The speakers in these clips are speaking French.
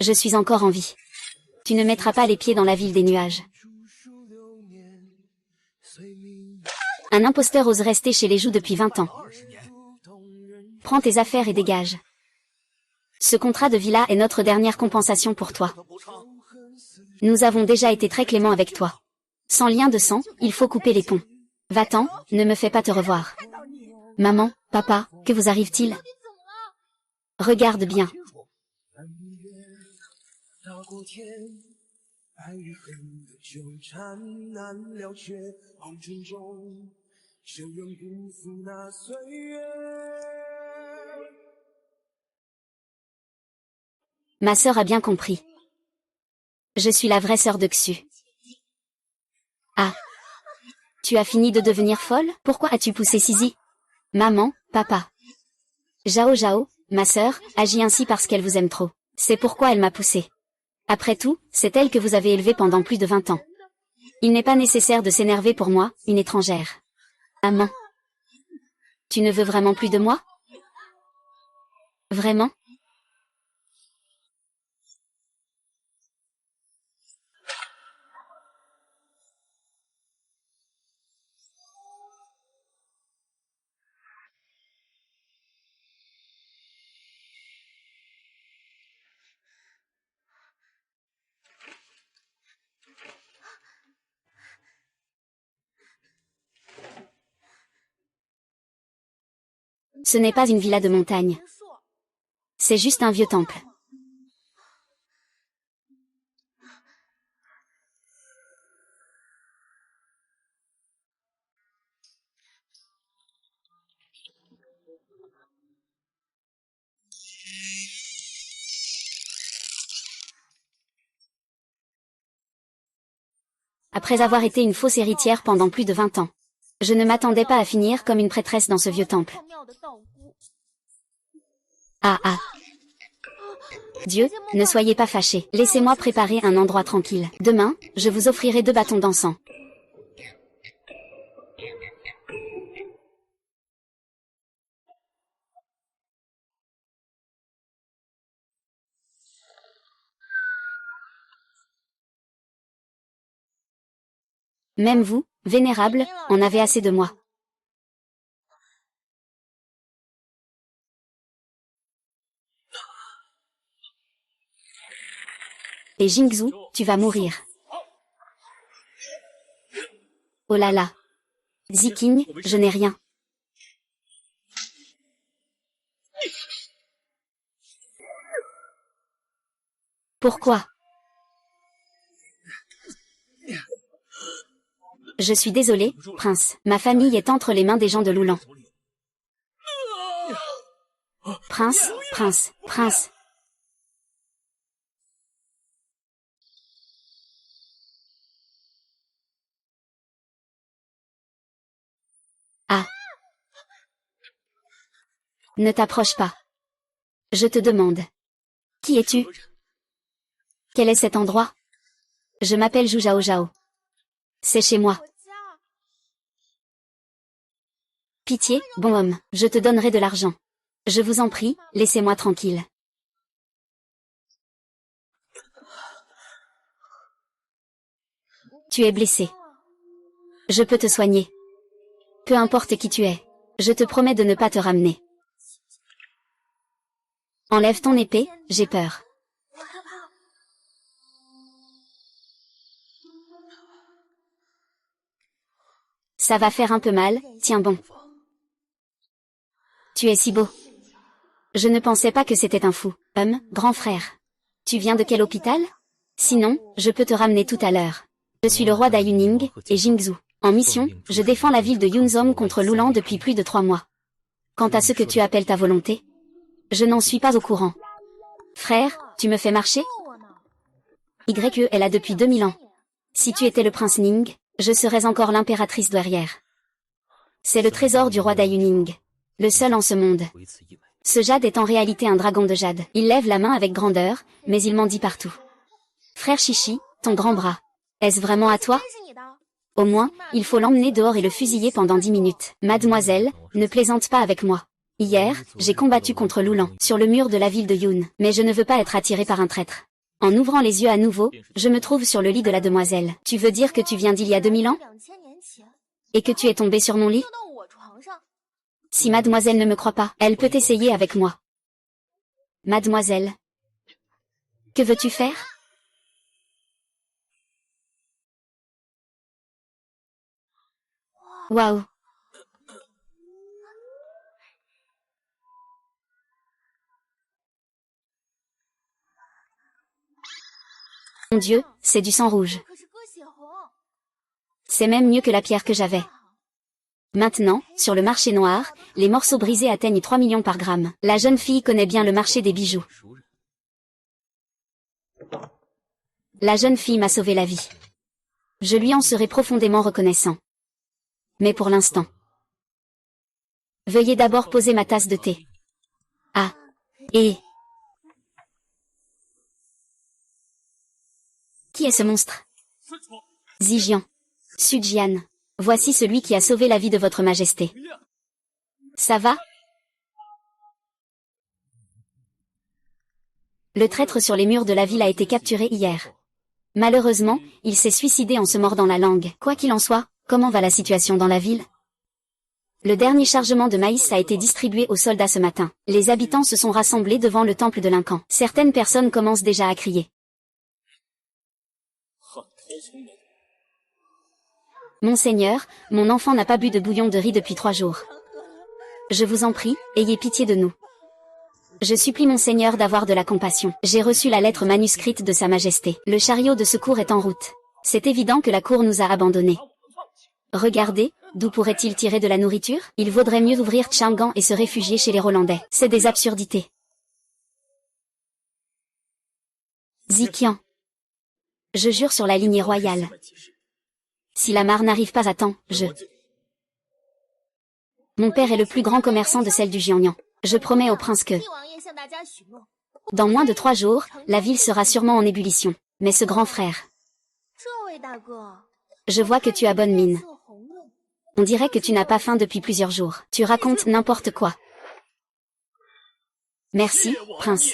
Je suis encore en vie. Tu ne mettras pas les pieds dans la ville des nuages. Un imposteur ose rester chez les Jougs depuis 20 ans. Prends tes affaires et dégage. Ce contrat de villa est notre dernière compensation pour toi. Nous avons déjà été très cléments avec toi. Sans lien de sang, il faut couper les ponts. Va-t'en, ne me fais pas te revoir. Maman, papa, que vous arrive-t-il? Regarde bien. Ma sœur a bien compris. Je suis la vraie sœur de Xu. Ah. Tu as fini de devenir folle? Pourquoi as-tu poussé Sisi? Maman, papa. Zhao Zhao, ma sœur, agit ainsi parce qu'elle vous aime trop. C'est pourquoi elle m'a poussé. Après tout, c'est elle que vous avez élevée pendant plus de 20 ans. Il n'est pas nécessaire de s'énerver pour moi, une étrangère. Maman. Tu ne veux vraiment plus de moi? Vraiment? Ce n'est pas une villa de montagne. C'est juste un vieux temple. Après avoir été une fausse héritière pendant plus de 20 ans. Je ne m'attendais pas à finir comme une prêtresse dans ce vieux temple. Ah ah. Dieu, ne soyez pas fâchés. Laissez-moi préparer un endroit tranquille. Demain, je vous offrirai 2 bâtons d'encens. Même vous, vénérable, en avez assez de moi. Et Jingzhou, tu vas mourir. Oh là là. Ziking, je n'ai rien. Pourquoi? Je suis désolé, prince. Ma famille est entre les mains des gens de Loulan. Prince, prince, prince. Ah. Ne t'approche pas. Je te demande. Qui es-tu? Quel est cet endroit? Je m'appelle Zhu Zhao Zhao. C'est chez moi. Pitié, bon homme, je te donnerai de l'argent. Je vous en prie, laissez-moi tranquille. Tu es blessé. Je peux te soigner. Peu importe qui tu es. Je te promets de ne pas te ramener. Enlève ton épée, j'ai peur. Ça va faire un peu mal, tiens bon. Tu es si beau. Je ne pensais pas que c'était un fou. Grand frère. Tu viens de quel hôpital? Sinon, je peux te ramener tout à l'heure. Je suis le roi d'Ayuning, et Jingzhou. En mission, je défends la ville de Yunzhong contre Loulan depuis plus de 3 mois. Quant à ce que tu appelles ta volonté, je n'en suis pas au courant. Frère, tu me fais marcher? YE est là depuis 2000 ans. Si tu étais le prince Ning, je serais encore l'impératrice douairière. C'est le trésor du roi d'Ayuning. Le seul en ce monde. Ce jade est en réalité un dragon de jade. Il lève la main avec grandeur, mais il mendie partout. Frère Chichi, ton grand bras. Est-ce vraiment à toi? Au moins, il faut l'emmener dehors et le fusiller pendant 10 minutes. Mademoiselle, ne plaisante pas avec moi. Hier, j'ai combattu contre Loulan, sur le mur de la ville de Yun, mais je ne veux pas être attiré par un traître. En ouvrant les yeux à nouveau, je me trouve sur le lit de la demoiselle. Tu veux dire que tu viens d'il y a 2000 ans? Et que tu es tombé sur mon lit? Si mademoiselle ne me croit pas, elle peut essayer avec moi. Mademoiselle. Que veux-tu faire? Waouh. Mon Dieu, c'est du sang rouge. C'est même mieux que la pierre que j'avais. Maintenant, sur le marché noir, les morceaux brisés atteignent 3 millions par gramme. La jeune fille connaît bien le marché des bijoux. La jeune fille m'a sauvé la vie. Je lui en serai profondément reconnaissant. Mais pour l'instant. Veuillez d'abord poser ma tasse de thé. Ah. Et... Qui est ce monstre? Zijian. Sujian. Voici celui qui a sauvé la vie de votre majesté. Ça va? Le traître sur les murs de la ville a été capturé hier. Malheureusement, il s'est suicidé en se mordant la langue. Quoi qu'il en soit, comment va la situation dans la ville? Le dernier chargement de maïs a été distribué aux soldats ce matin. Les habitants se sont rassemblés devant le temple de Lincan. Certaines personnes commencent déjà à crier. Monseigneur, mon enfant n'a pas bu de bouillon de riz depuis 3 jours. Je vous en prie, ayez pitié de nous. Je supplie Monseigneur d'avoir de la compassion. J'ai reçu la lettre manuscrite de Sa Majesté. Le chariot de secours est en route. C'est évident que la cour nous a abandonnés. Regardez, d'où pourrait-il tirer de la nourriture? Il vaudrait mieux ouvrir Chang'an et se réfugier chez les Rolandais. C'est des absurdités. Ziqian. Je jure sur la lignée royale. Si la mare n'arrive pas à temps, Mon père est le plus grand commerçant de celle du Jiangnan. Je promets au prince que... Dans moins de 3 jours, la ville sera sûrement en ébullition. Mais ce grand frère... Je vois que tu as bonne mine. On dirait que tu n'as pas faim depuis plusieurs jours. Tu racontes n'importe quoi. Merci, prince.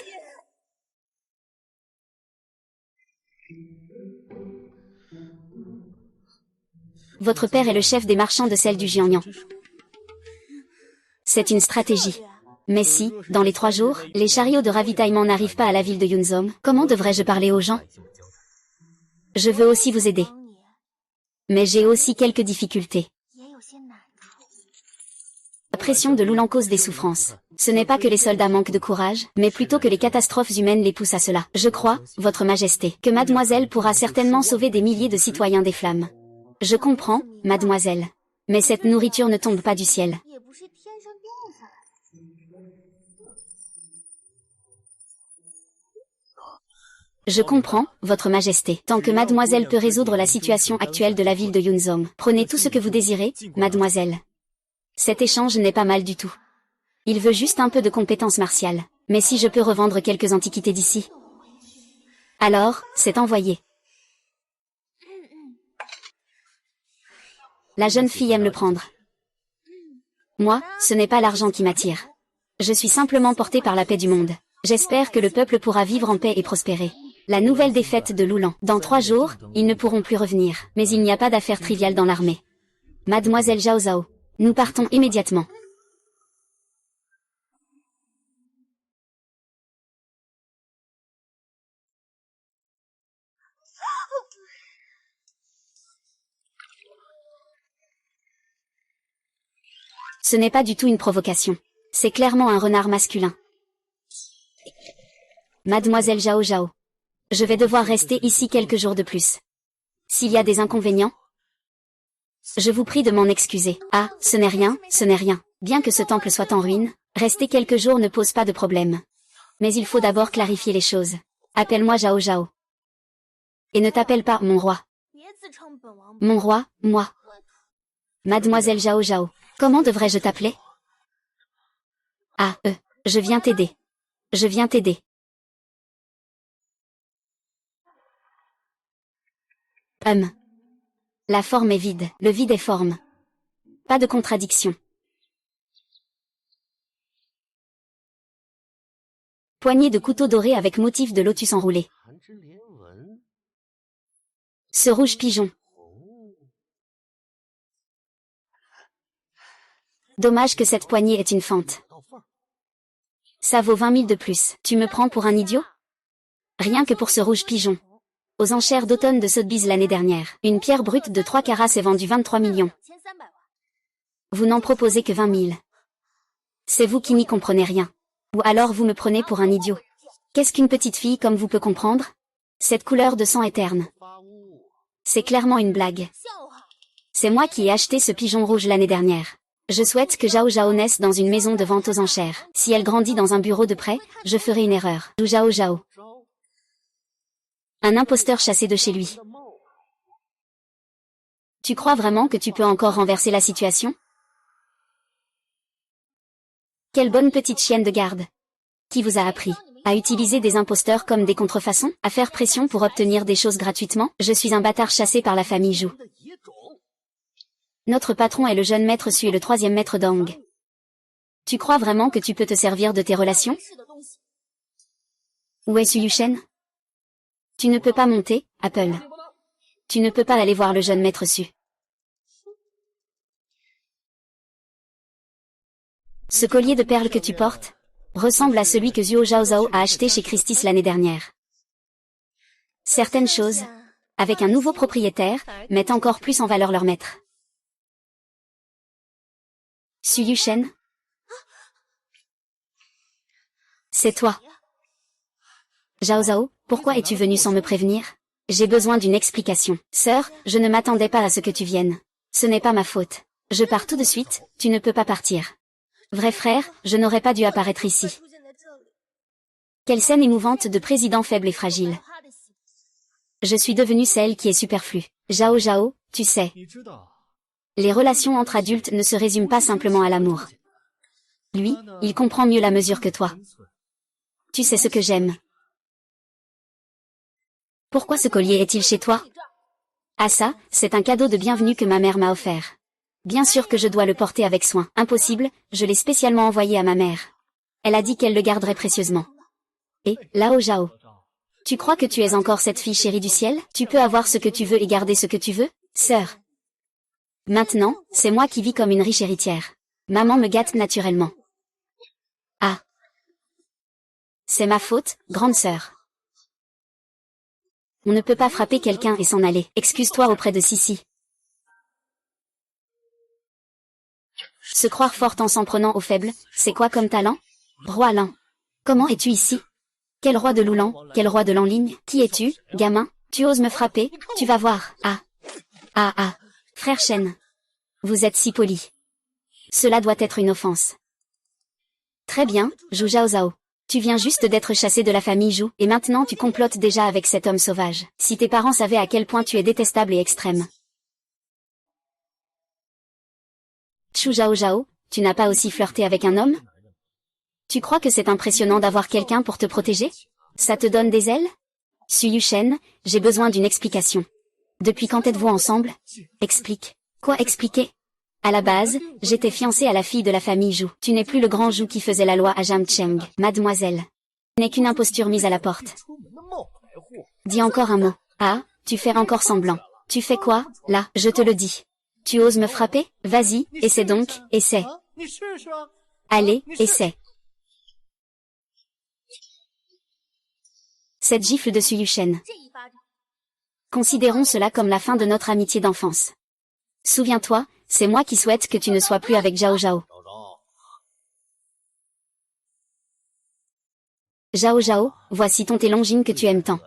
Votre père est le chef des marchands de celle du Jiangnan. C'est une stratégie. Mais si, dans les 3 jours, les chariots de ravitaillement n'arrivent pas à la ville de Yunzom, comment devrais-je parler aux gens? Je veux aussi vous aider. Mais j'ai aussi quelques difficultés. La pression de l'Oulan cause des souffrances. Ce n'est pas que les soldats manquent de courage, mais plutôt que les catastrophes humaines les poussent à cela. Je crois, votre majesté, que mademoiselle pourra certainement sauver des milliers de citoyens des flammes. Je comprends, mademoiselle. Mais cette nourriture ne tombe pas du ciel. Je comprends, votre majesté. Tant que mademoiselle peut résoudre la situation actuelle de la ville de Yunzom. Prenez tout ce que vous désirez, mademoiselle. Cet échange n'est pas mal du tout. Il veut juste un peu de compétences martiales. Mais si je peux revendre quelques antiquités d'ici. Alors, c'est envoyé. La jeune fille aime le prendre. Moi, ce n'est pas l'argent qui m'attire. Je suis simplement portée par la paix du monde. J'espère que le peuple pourra vivre en paix et prospérer. La nouvelle défaite de l'Oulan. Dans 3 jours, ils ne pourront plus revenir. Mais il n'y a pas d'affaire triviale dans l'armée. Mademoiselle Zhao Zhao. Nous partons immédiatement. Ce n'est pas du tout une provocation. C'est clairement un renard masculin. Mademoiselle Zhao Zhao. Je vais devoir rester ici quelques jours de plus. S'il y a des inconvénients, je vous prie de m'en excuser. Ah, ce n'est rien, ce n'est rien. Bien que ce temple soit en ruine, rester quelques jours ne pose pas de problème. Mais il faut d'abord clarifier les choses. Appelle-moi Zhao Zhao. Et ne t'appelle pas mon roi. Mon roi, moi. Mademoiselle Zhao Zhao. Comment devrais-je t'appeler? Ah, je viens t'aider. Je viens t'aider. La forme est vide, le vide est forme. Pas de contradiction. Poignée de couteau doré avec motif de lotus enroulé. Ce rouge pigeon. Dommage que cette poignée ait une fente. Ça vaut 20 000 de plus. Tu me prends pour un idiot? Rien que pour ce rouge pigeon. Aux enchères d'automne de Sotheby's l'année dernière, une pierre brute de 3 carats s'est vendue 23 millions. Vous n'en proposez que 20 000. C'est vous qui n'y comprenez rien. Ou alors vous me prenez pour un idiot. Qu'est-ce qu'une petite fille comme vous peut comprendre? Cette couleur de sang est terne. C'est clairement une blague. C'est moi qui ai acheté ce pigeon rouge l'année dernière. Je souhaite que Zhao Zhao naisse dans une maison de vente aux enchères. Si elle grandit dans un bureau de prêt, je ferai une erreur. D'où Zhao Zhao. Un imposteur chassé de chez lui. Tu crois vraiment que tu peux encore renverser la situation? Quelle bonne petite chienne de garde. Qui vous a appris à utiliser des imposteurs comme des contrefaçons, à faire pression pour obtenir des choses gratuitement? Je suis un bâtard chassé par la famille Zhou. Notre patron est le jeune maître Su et le 3e maître Dong. Tu crois vraiment que tu peux te servir de tes relations? Où est Su Yushen? Tu ne peux pas monter, Apple. Tu ne peux pas aller voir le jeune maître Su. Ce collier de perles que tu portes ressemble à celui que Zhuo Zhaozhao a acheté chez Christie's l'année dernière. Certaines choses, avec un nouveau propriétaire, mettent encore plus en valeur leur maître. Su Yushen? C'est toi. Zhao Zhao, pourquoi es-tu venu sans me prévenir? J'ai besoin d'une explication. Sœur, je ne m'attendais pas à ce que tu viennes. Ce n'est pas ma faute. Je pars tout de suite, tu ne peux pas partir. Vrai frère, je n'aurais pas dû apparaître ici. Quelle scène émouvante de président faible et fragile. Je suis devenue celle qui est superflue. Zhao Zhao, tu sais. Les relations entre adultes ne se résument pas simplement à l'amour. Lui, il comprend mieux la mesure que toi. Tu sais ce que j'aime. Pourquoi ce collier est-il chez toi? Ah ça, c'est un cadeau de bienvenue que ma mère m'a offert. Bien sûr que je dois le porter avec soin. Impossible, je l'ai spécialement envoyé à ma mère. Elle a dit qu'elle le garderait précieusement. Et, Lao Zhao. Tu crois que tu es encore cette fille chérie du ciel? Tu peux avoir ce que tu veux et garder ce que tu veux, sœur. Maintenant, c'est moi qui vis comme une riche héritière. Maman me gâte naturellement. Ah. C'est ma faute, grande sœur. On ne peut pas frapper quelqu'un et s'en aller. Excuse-toi auprès de Sissi. Se croire forte en s'en prenant aux faibles, c'est quoi comme talent? Roi Lan. Comment es-tu ici? Quel roi de Loulan, quel roi de Lanligne? Qui es-tu, gamin? Tu oses me frapper? Tu vas voir. Ah. Ah ah. Frère Shen. Vous êtes si poli. Cela doit être une offense. Très bien, Zhu Zhaozhao. Tu viens juste d'être chassé de la famille Zhu, et maintenant tu complotes déjà avec cet homme sauvage. Si tes parents savaient à quel point tu es détestable et extrême. Zhu Zhaozhao, tu n'as pas aussi flirté avec un homme? Tu crois que c'est impressionnant d'avoir quelqu'un pour te protéger? Ça te donne des ailes? Su Yushen, j'ai besoin d'une explication. Depuis quand êtes-vous ensemble? Explique. Quoi expliquer? À la base, j'étais fiancée à la fille de la famille Zhu. Tu n'es plus le grand Zhu qui faisait la loi à Jamcheng, mademoiselle. Tu n'es qu'une imposture mise à la porte. Dis encore un mot. Ah, tu fais encore semblant. Tu fais quoi, là? Je te le dis. Tu oses me frapper? Vas-y, essaie donc, essaie. Allez, essaie. Cette gifle de Su Yushen. Considérons cela comme la fin de notre amitié d'enfance. Souviens-toi, c'est moi qui souhaite que tu ne sois plus avec Zhao Zhao. Zhao Zhao, voici ton thé Longines que tu aimes tant.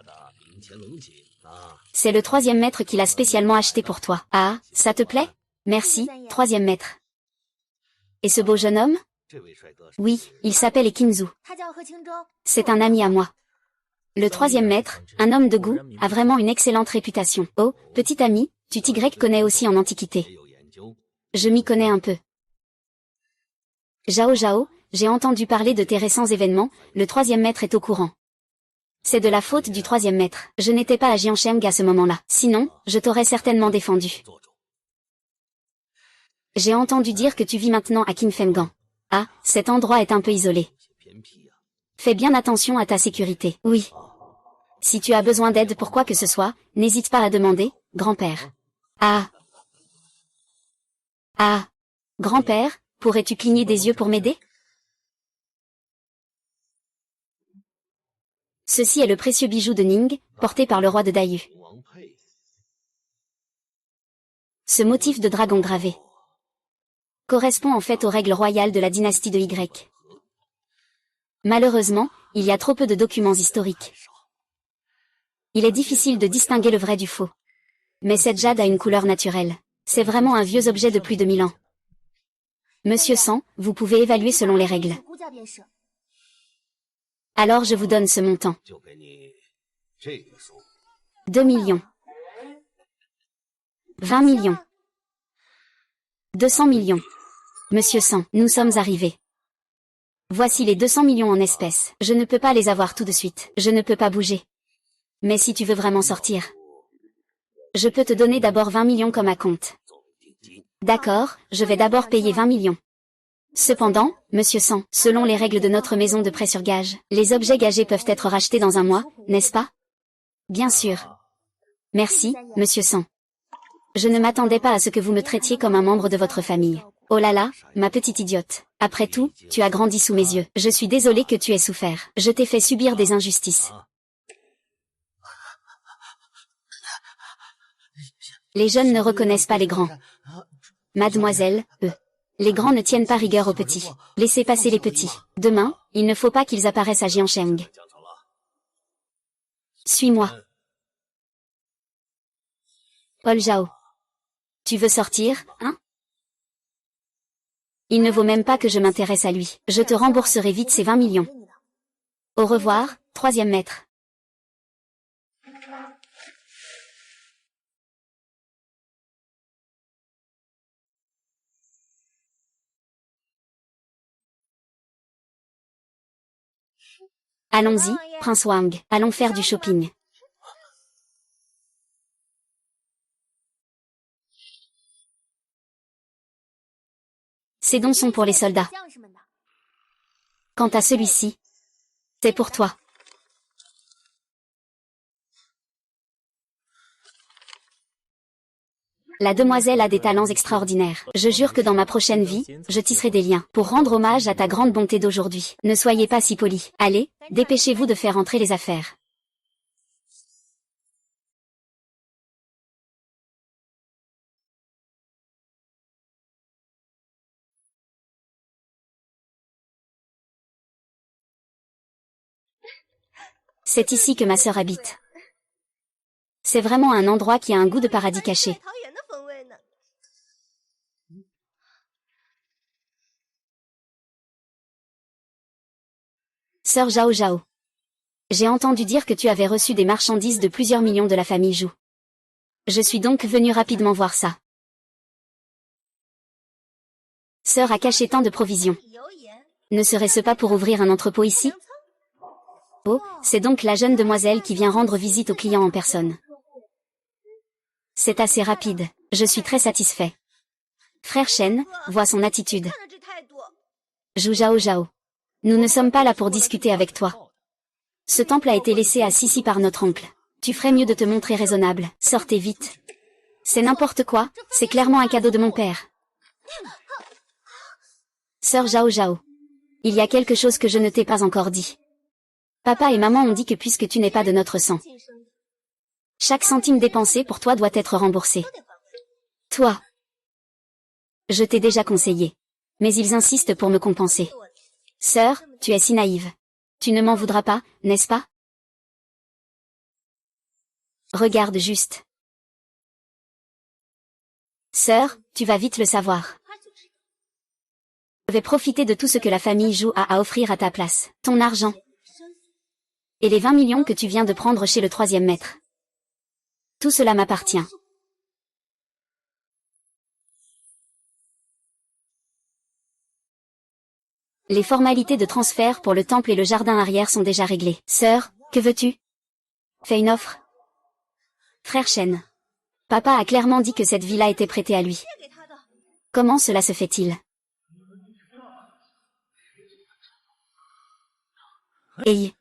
C'est le 3e maître qui l'a spécialement acheté pour toi. Ah, ça te plaît? Merci, 3e maître. Et ce beau jeune homme? Oui, il s'appelle Ekinzu. C'est un ami à moi. Le 3e maître, un homme de goût, a vraiment une excellente réputation. Oh, petit ami, tu t'y connais aussi en antiquité. Je m'y connais un peu. Zhao Zhao, j'ai entendu parler de tes récents événements, le 3e maître est au courant. C'est de la faute du 3e maître. Je n'étais pas à Jiansheng à ce moment-là. Sinon, je t'aurais certainement défendu. J'ai entendu dire que tu vis maintenant à Qinfenggan. Ah, cet endroit est un peu isolé. Fais bien attention à ta sécurité. Oui. Si tu as besoin d'aide pour quoi que ce soit, n'hésite pas à demander, grand-père. Ah. Ah. Grand-père, pourrais-tu cligner des yeux pour m'aider? Ceci est le précieux bijou de Ning, porté par le roi de Dayu. Ce motif de dragon gravé correspond en fait aux règles royales de la dynastie de Y. Malheureusement, il y a trop peu de documents historiques. Il est difficile de distinguer le vrai du faux. Mais cette jade a une couleur naturelle. C'est vraiment un vieux objet de plus de 1000 ans. Monsieur San, vous pouvez évaluer selon les règles. Alors je vous donne ce montant. 2 millions. 20 millions. 200 millions. Monsieur San, nous sommes arrivés. Voici les 200 millions en espèces. Je ne peux pas les avoir tout de suite. Je ne peux pas bouger. Mais si tu veux vraiment sortir, je peux te donner d'abord 20 millions comme acompte. D'accord, je vais d'abord payer 20 millions. Cependant, Monsieur San, selon les règles de notre maison de prêt sur gage, les objets gagés peuvent être rachetés dans un mois, n'est-ce pas? Bien sûr. Merci, Monsieur San. Je ne m'attendais pas à ce que vous me traitiez comme un membre de votre famille. Oh là là, ma petite idiote. Après tout, tu as grandi sous mes yeux. Je suis désolée que tu aies souffert. Je t'ai fait subir des injustices. Les jeunes ne reconnaissent pas les grands. Mademoiselle, les grands ne tiennent pas rigueur aux petits. Laissez passer les petits. Demain, il ne faut pas qu'ils apparaissent à Jiansheng. Suis-moi. Paul Zhao. Tu veux sortir, hein? Il ne vaut même pas que je m'intéresse à lui. Je te rembourserai vite ces 20 millions. Au revoir, troisième maître. Allons-y, Prince Wang, allons faire du shopping. Ces dons sont pour les soldats. Quant à celui-ci, c'est pour toi. La demoiselle a des talents extraordinaires. Je jure que dans ma prochaine vie, je tisserai des liens pour rendre hommage à ta grande bonté d'aujourd'hui. Ne soyez pas si poli. Allez, dépêchez-vous de faire entrer les affaires. C'est ici que ma sœur habite. C'est vraiment un endroit qui a un goût de paradis caché. Sœur Zhao Zhao. J'ai entendu dire que tu avais reçu des marchandises de plusieurs millions de la famille Zhou. Je suis donc venue rapidement voir ça. Sœur a caché tant de provisions. Ne serait-ce pas pour ouvrir un entrepôt ici? Oh, c'est donc la jeune demoiselle qui vient rendre visite aux clients en personne. C'est assez rapide, je suis très satisfait. Frère Shen, vois son attitude. Zhu Zhao Zhao. Nous ne sommes pas là pour discuter avec toi. Ce temple a été laissé à Sissi par notre oncle. Tu ferais mieux de te montrer raisonnable. Sortez vite. C'est n'importe quoi, c'est clairement un cadeau de mon père. Sœur Zhao Zhao. Il y a quelque chose que je ne t'ai pas encore dit. Papa et maman ont dit que puisque tu n'es pas de notre sang, chaque centime dépensé pour toi doit être remboursé. Toi. Je t'ai déjà conseillé. Mais ils insistent pour me compenser. Sœur, tu es si naïve. Tu ne m'en voudras pas, n'est-ce pas? Regarde juste. Sœur, tu vas vite le savoir. Je vais profiter de tout ce que la famille Zhou a à offrir à ta place. Ton argent. Et les 20 millions que tu viens de prendre chez le troisième maître. Tout cela m'appartient. Les formalités de transfert pour le temple et le jardin arrière sont déjà réglées. Sœur, que veux-tu? Fais une offre. Frère Shen. Papa a clairement dit que cette villa était prêtée à lui. Comment cela se fait-il? Hey.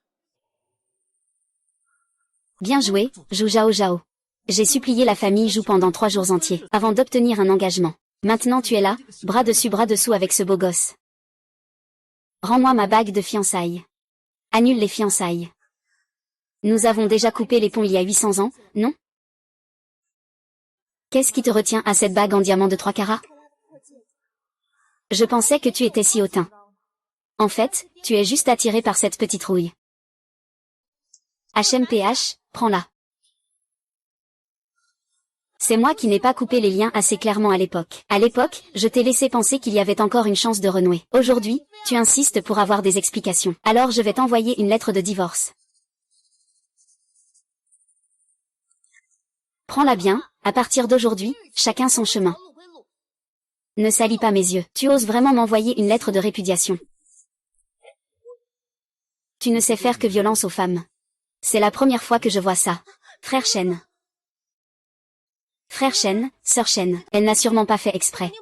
Bien joué, Zhu Zhao Zhao. J'ai supplié la famille Zhu pendant 3 jours entiers, avant d'obtenir un engagement. Maintenant tu es là, bras dessus bras dessous avec ce beau gosse. Rends-moi ma bague de fiançailles. Annule les fiançailles. Nous avons déjà coupé les ponts il y a 800 ans, non? Qu'est-ce qui te retient à cette bague en diamant de 3 carats? Je pensais que tu étais si hautain. En fait, tu es juste attiré par cette petite rouille. HMPH, prends-la. C'est moi qui n'ai pas coupé les liens assez clairement à l'époque. À l'époque, je t'ai laissé penser qu'il y avait encore une chance de renouer. Aujourd'hui, tu insistes pour avoir des explications. Alors je vais t'envoyer une lettre de divorce. Prends-la bien, à partir d'aujourd'hui, chacun son chemin. Ne salis pas mes yeux. Tu oses vraiment m'envoyer une lettre de répudiation. Tu ne sais faire que violence aux femmes. C'est la première fois que je vois ça. Frère Shen. Frère Shen, sœur Shen, elle n'a sûrement pas fait exprès.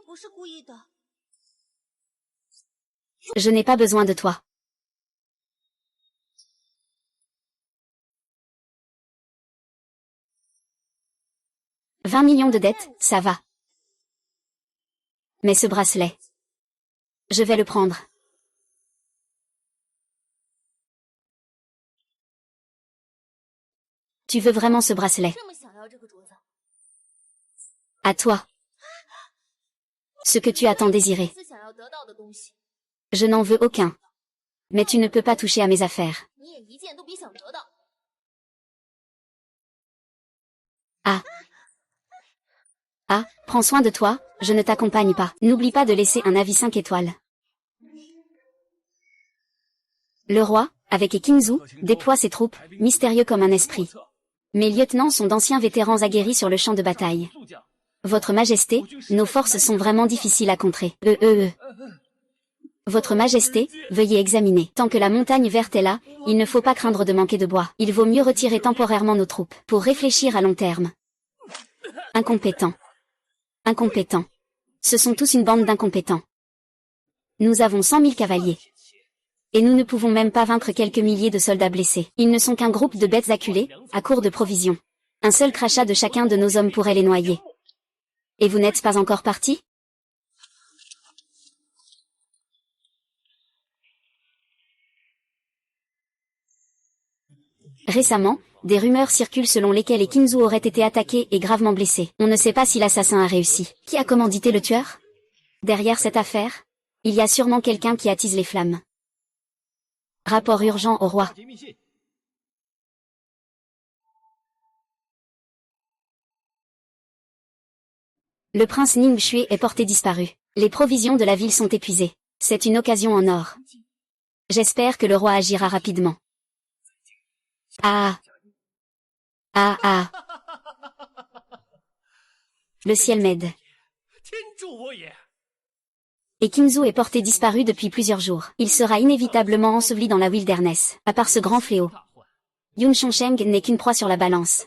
Je n'ai pas besoin de toi. « 20 millions de dettes, ça va. Mais ce bracelet. Je vais le prendre. Tu veux vraiment ce bracelet? À toi. Ce que tu as tant désiré. Je n'en veux aucun. Mais tu ne peux pas toucher à mes affaires. Ah. Ah, prends soin de toi, je ne t'accompagne pas. N'oublie pas de laisser un avis 5 étoiles. Le roi, avec Qingzu, déploie ses troupes, mystérieux comme un esprit. Mes lieutenants sont d'anciens vétérans aguerris sur le champ de bataille. Votre Majesté, nos forces sont vraiment difficiles à contrer. Votre Majesté, veuillez examiner. Tant que la montagne verte est là, il ne faut pas craindre de manquer de bois. Il vaut mieux retirer temporairement nos troupes, pour réfléchir à long terme. Incompétents. Incompétents. Ce sont tous une bande d'incompétents. Nous avons 100 000 cavaliers. Et nous ne pouvons même pas vaincre quelques milliers de soldats blessés. Ils ne sont qu'un groupe de bêtes acculées, à court de provisions. Un seul crachat de chacun de nos hommes pourrait les noyer. Et vous n'êtes pas encore partis? Récemment, des rumeurs circulent selon lesquelles Qingzu aurait été attaqué et gravement blessé. On ne sait pas si l'assassin a réussi. Qui a commandité le tueur? Derrière cette affaire, il y a sûrement quelqu'un qui attise les flammes. Rapport urgent au roi. Le prince Ning Shui est porté disparu. Les provisions de la ville sont épuisées. C'est une occasion en or. J'espère que le roi agira rapidement. Ah. Ah ah. Le ciel m'aide. Et Qingzu est porté disparu depuis plusieurs jours. Il sera inévitablement enseveli dans la wilderness. À part ce grand fléau, Yun Chongsheng n'est qu'une proie sur la balance.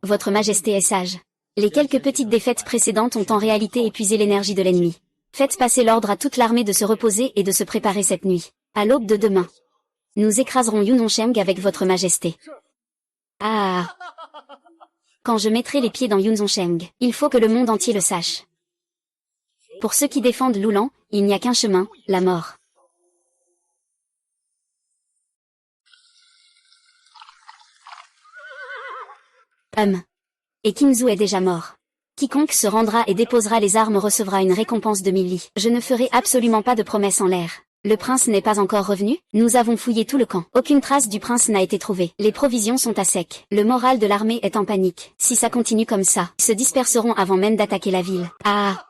Votre Majesté est sage. Les quelques petites défaites précédentes ont en réalité épuisé l'énergie de l'ennemi. Faites passer l'ordre à toute l'armée de se reposer et de se préparer cette nuit. À l'aube de demain, nous écraserons Yun Chongsheng avec votre Majesté. Ah. Quand je mettrai les pieds dans Yun Chongsheng, il faut que le monde entier le sache. Pour ceux qui défendent Lulan, il n'y a qu'un chemin, la mort. Et Qingzu est déjà mort. Quiconque se rendra et déposera les armes recevra une récompense de 1000 li. Je ne ferai absolument pas de promesses en l'air. Le prince n'est pas encore revenu? Nous avons fouillé tout le camp. Aucune trace du prince n'a été trouvée. Les provisions sont à sec. Le moral de l'armée est en panique. Si ça continue comme ça, ils se disperseront avant même d'attaquer la ville. Ah.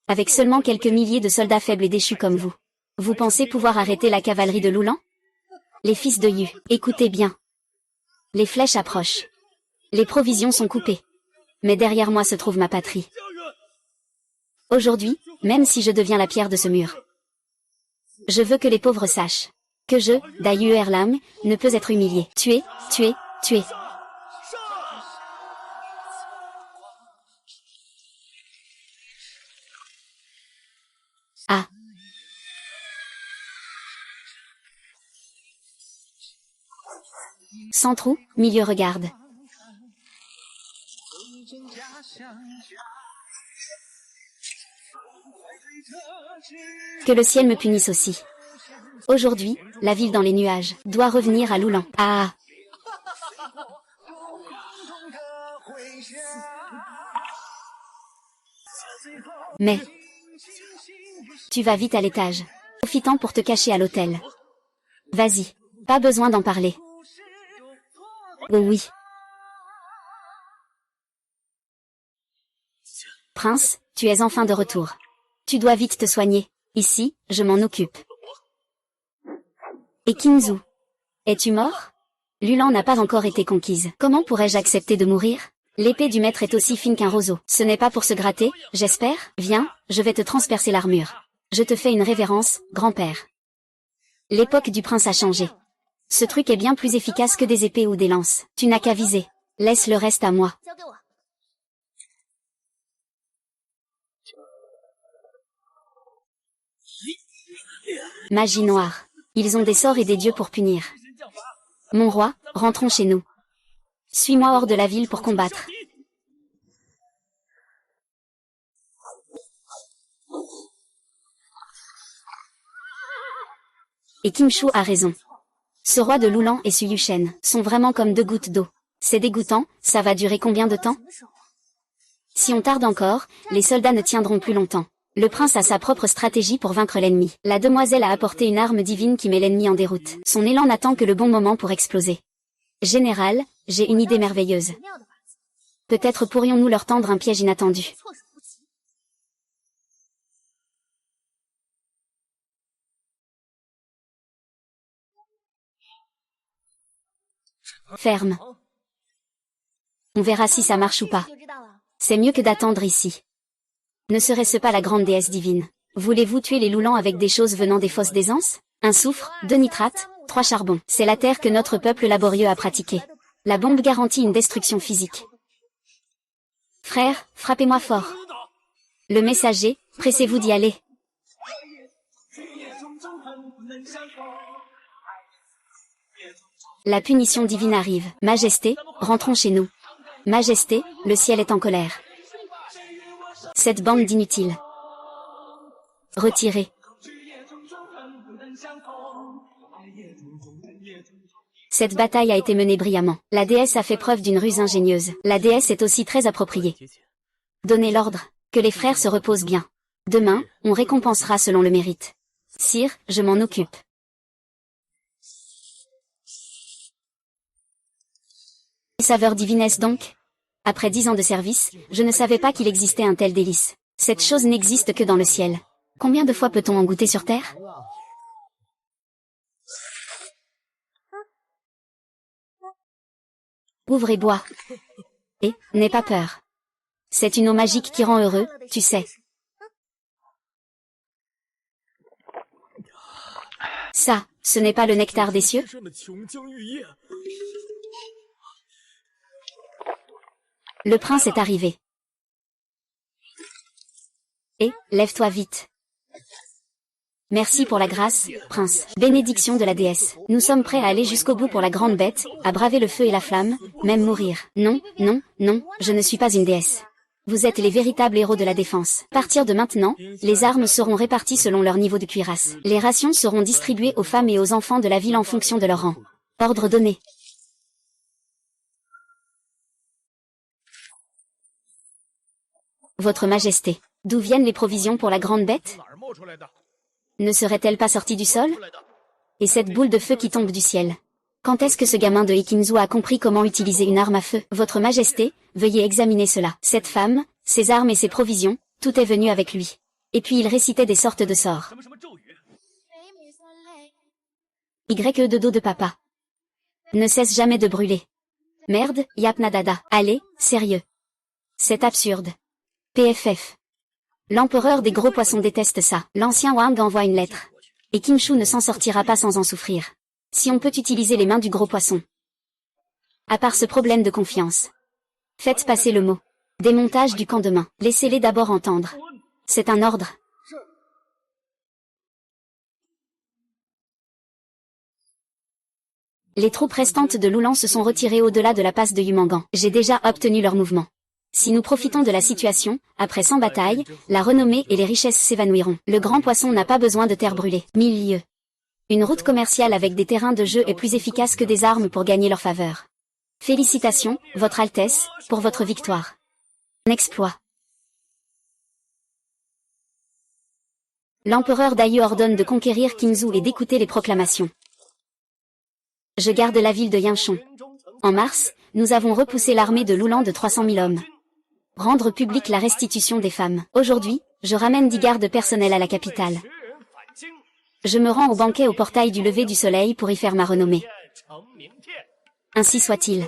Avec seulement quelques milliers de soldats faibles et déchus comme vous. Vous pensez pouvoir arrêter la cavalerie de Lulan? Les fils de Yu, écoutez bien. Les flèches approchent. Les provisions sont coupées. Mais derrière moi se trouve ma patrie. Aujourd'hui, même si je deviens la pierre de ce mur, je veux que les pauvres sachent que je, Dai Erlam, ne peux être humilié, tué, tué, tué. Ah. Centre, milieu regarde. Que le ciel me punisse aussi. Aujourd'hui, la ville dans les nuages doit revenir à Loulan. Ah. Mais tu vas vite à l'étage. Profitant pour te cacher à l'hôtel. Vas-y. Pas besoin d'en parler. Oh oui. Prince, tu es enfin de retour. Tu dois vite te soigner. Ici, je m'en occupe. Et Qingzu? Es-tu mort? Lulan n'a pas encore été conquise. Comment pourrais-je accepter de mourir? L'épée du maître est aussi fine qu'un roseau. Ce n'est pas pour se gratter, j'espère? Viens, je vais te transpercer l'armure. Je te fais une révérence, grand-père. L'époque du prince a changé. Ce truc est bien plus efficace que des épées ou des lances. Tu n'as qu'à viser. Laisse le reste à moi. Magie noire. Ils ont des sorts et des dieux pour punir. Mon roi, rentrons chez nous. Suis-moi hors de la ville pour combattre. Et Kim Shu a raison. Ce roi de Loulan et Su Yushen sont vraiment comme deux gouttes d'eau. C'est dégoûtant, ça va durer combien de temps? Si on tarde encore, les soldats ne tiendront plus longtemps. Le prince a sa propre stratégie pour vaincre l'ennemi. La demoiselle a apporté une arme divine qui met l'ennemi en déroute. Son élan n'attend que le bon moment pour exploser. Général, j'ai une idée merveilleuse. Peut-être pourrions-nous leur tendre un piège inattendu. Ferme. On verra si ça marche ou pas. C'est mieux que d'attendre ici. Ne serait-ce pas la grande déesse divine? Voulez-vous tuer les Loulans avec des choses venant des fosses d'aisance? Un soufre, 2 nitrates, 3 charbons. C'est la terre que notre peuple laborieux a pratiquée. La bombe garantit une destruction physique. Frère, frappez-moi fort. Le messager, pressez-vous d'y aller. La punition divine arrive. Majesté, rentrons chez nous. Majesté, le ciel est en colère. Cette bande d'inutiles. Retirez. Cette bataille a été menée brillamment. La déesse a fait preuve d'une ruse ingénieuse. La déesse est aussi très appropriée. Donnez l'ordre, que les frères se reposent bien. Demain, on récompensera selon le mérite. Sire, je m'en occupe. Saveur divinesse donc? Après 10 ans de service, je ne savais pas qu'il existait un tel délice. Cette chose n'existe que dans le ciel. Combien de fois peut-on en goûter sur terre? Ouvre et bois. Et, n'aie pas peur. C'est une eau magique qui rend heureux, tu sais. Ça, ce n'est pas le nectar des cieux? Le prince est arrivé. Et, lève-toi vite. Merci pour la grâce, prince. Bénédiction de la déesse. Nous sommes prêts à aller jusqu'au bout pour la grande bête, à braver le feu et la flamme, même mourir. Non, non, non, je ne suis pas une déesse. Vous êtes les véritables héros de la défense. À partir de maintenant, les armes seront réparties selon leur niveau de cuirasse. Les rations seront distribuées aux femmes et aux enfants de la ville en fonction de leur rang. Ordre donné. Votre Majesté, d'où viennent les provisions pour la grande bête? Ne serait-elle pas sortie du sol? Et cette boule de feu qui tombe du ciel? Quand est-ce que ce gamin de Ikinzu a compris comment utiliser une arme à feu? Votre Majesté, veuillez examiner cela. Cette femme, ses armes et ses provisions, tout est venu avec lui. Et puis il récitait des sortes de sorts. Y de dos de papa. Ne cesse jamais de brûler. Merde, Yapnadada. Allez, sérieux. C'est absurde. PFF. L'empereur des gros poissons déteste ça. L'ancien Wang envoie une lettre. Et Kim Shu ne s'en sortira pas sans en souffrir. Si on peut utiliser les mains du gros poisson. À part ce problème de confiance. Faites passer le mot. Démontage du camp de main. Laissez-les d'abord entendre. C'est un ordre. Les troupes restantes de Loulan se sont retirées au-delà de la passe de Yumangan. J'ai déjà obtenu leur mouvement. Si nous profitons de la situation, après 100 batailles, la renommée et les richesses s'évanouiront. Le grand poisson n'a pas besoin de terre brûlée. 1000 lieues. Une route commerciale avec des terrains de jeu est plus efficace que des armes pour gagner leur faveur. Félicitations, Votre Altesse, pour votre victoire. Un exploit. L'empereur Dayu ordonne de conquérir Qingzhou et d'écouter les proclamations. Je garde la ville de Yinchon. En mars, nous avons repoussé l'armée de Loulan de 300 000 hommes. Rendre publique la restitution des femmes. Aujourd'hui, je ramène 10 gardes personnels à la capitale. Je me rends au banquet au portail du lever du soleil pour y faire ma renommée. Ainsi soit-il.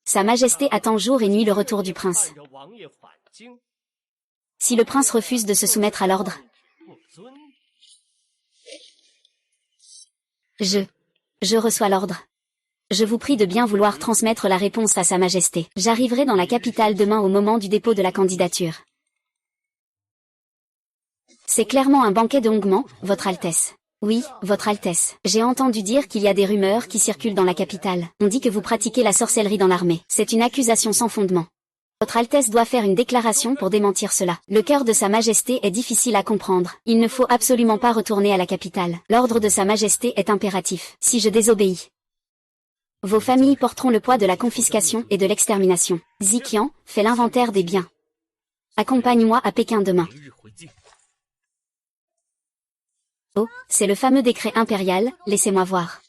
Sa Majesté attend jour et nuit le retour du prince. Si le prince refuse de se soumettre à l'ordre, je reçois l'ordre. Je vous prie de bien vouloir transmettre la réponse à Sa Majesté. J'arriverai dans la capitale demain au moment du dépôt de la candidature. C'est clairement un banquet de hongement, Votre Altesse. Oui, Votre Altesse. J'ai entendu dire qu'il y a des rumeurs qui circulent dans la capitale. On dit que vous pratiquez la sorcellerie dans l'armée. C'est une accusation sans fondement. Votre Altesse doit faire une déclaration pour démentir cela. Le cœur de Sa Majesté est difficile à comprendre. Il ne faut absolument pas retourner à la capitale. L'ordre de Sa Majesté est impératif. Si je désobéis, vos familles porteront le poids de la confiscation et de l'extermination. Ziqian, fais l'inventaire des biens. Accompagne-moi à Pékin demain. Oh, c'est le fameux décret impérial, laissez-moi voir.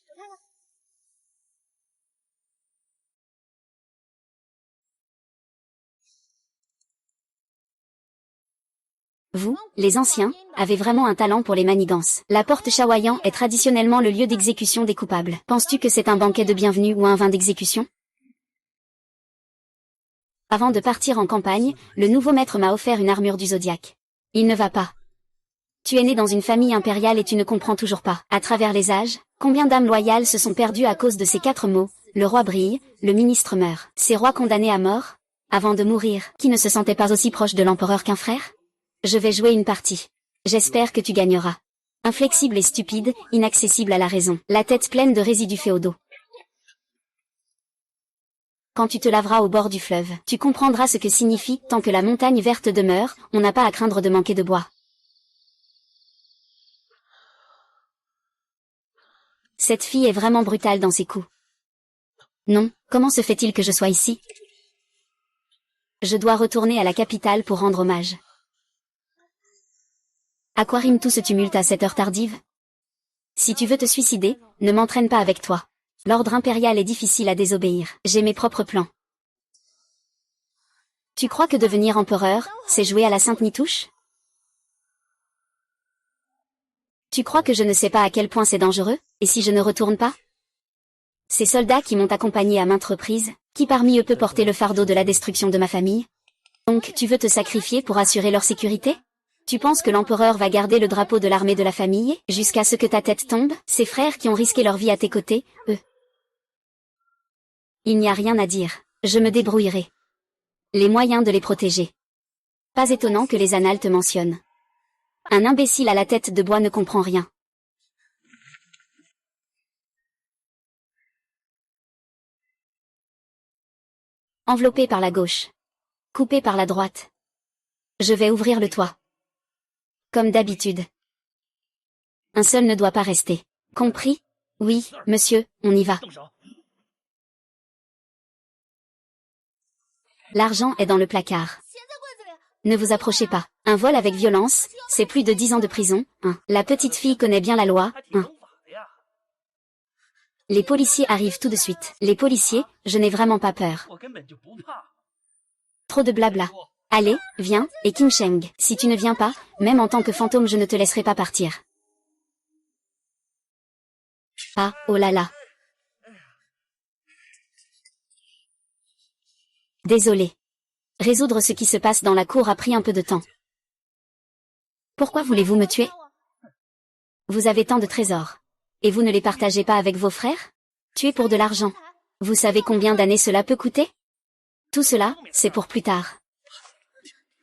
Vous, les anciens, avez vraiment un talent pour les manigances. La porte Shaoyan est traditionnellement le lieu d'exécution des coupables. Penses-tu que c'est un banquet de bienvenue ou un vin d'exécution? Avant de partir en campagne, le nouveau maître m'a offert une armure du zodiaque. Il ne va pas. Tu es né dans une famille impériale et tu ne comprends toujours pas. À travers les âges, combien d'âmes loyales se sont perdues à cause de ces 4 mots? Le roi brille, le ministre meurt. Ces rois condamnés à mort, avant de mourir, qui ne se sentaient pas aussi proches de l'empereur qu'un frère? Je vais jouer une partie. J'espère que tu gagneras. Inflexible et stupide, inaccessible à la raison, la tête pleine de résidus féodaux. Quand tu te laveras au bord du fleuve, tu comprendras ce que signifie « tant que la montagne verte demeure, on n'a pas à craindre de manquer de bois ». Cette fille est vraiment brutale dans ses coups. Non, comment se fait-il que je sois ici? Je dois retourner à la capitale pour rendre hommage. À quoi rime tout ce tumulte à cette heure tardive? Si tu veux te suicider, ne m'entraîne pas avec toi. L'ordre impérial est difficile à désobéir. J'ai mes propres plans. Tu crois que devenir empereur, c'est jouer à la Sainte Nitouche? Tu crois que je ne sais pas à quel point c'est dangereux, et si je ne retourne pas? Ces soldats qui m'ont accompagné à maintes reprises, qui parmi eux peut porter le fardeau de la destruction de ma famille? Donc tu veux te sacrifier pour assurer leur sécurité? Tu penses que l'empereur va garder le drapeau de l'armée de la famille, jusqu'à ce que ta tête tombe? Ces frères qui ont risqué leur vie à tes côtés, eux. Il n'y a rien à dire. Je me débrouillerai. Les moyens de les protéger. Pas étonnant que les annales te mentionnent. Un imbécile à la tête de bois ne comprend rien. Enveloppé par la gauche. Coupé par la droite. Je vais ouvrir le toit. Comme d'habitude. Un seul ne doit pas rester. Compris? Oui, monsieur, on y va. L'argent est dans le placard. Ne vous approchez pas. Un vol avec violence, c'est plus de 10 ans de prison. La petite fille connaît bien la loi. Les policiers arrivent tout de suite. Les policiers, je n'ai vraiment pas peur. Trop de blabla. Allez, viens, et Kim Sheng. Si tu ne viens pas, même en tant que fantôme je ne te laisserai pas partir. Ah, oh là là. Désolé. Résoudre ce qui se passe dans la cour a pris un peu de temps. Pourquoi voulez-vous me tuer? Vous avez tant de trésors. Et vous ne les partagez pas avec vos frères? Tuer pour de l'argent. Vous savez combien d'années cela peut coûter? Tout cela, c'est pour plus tard.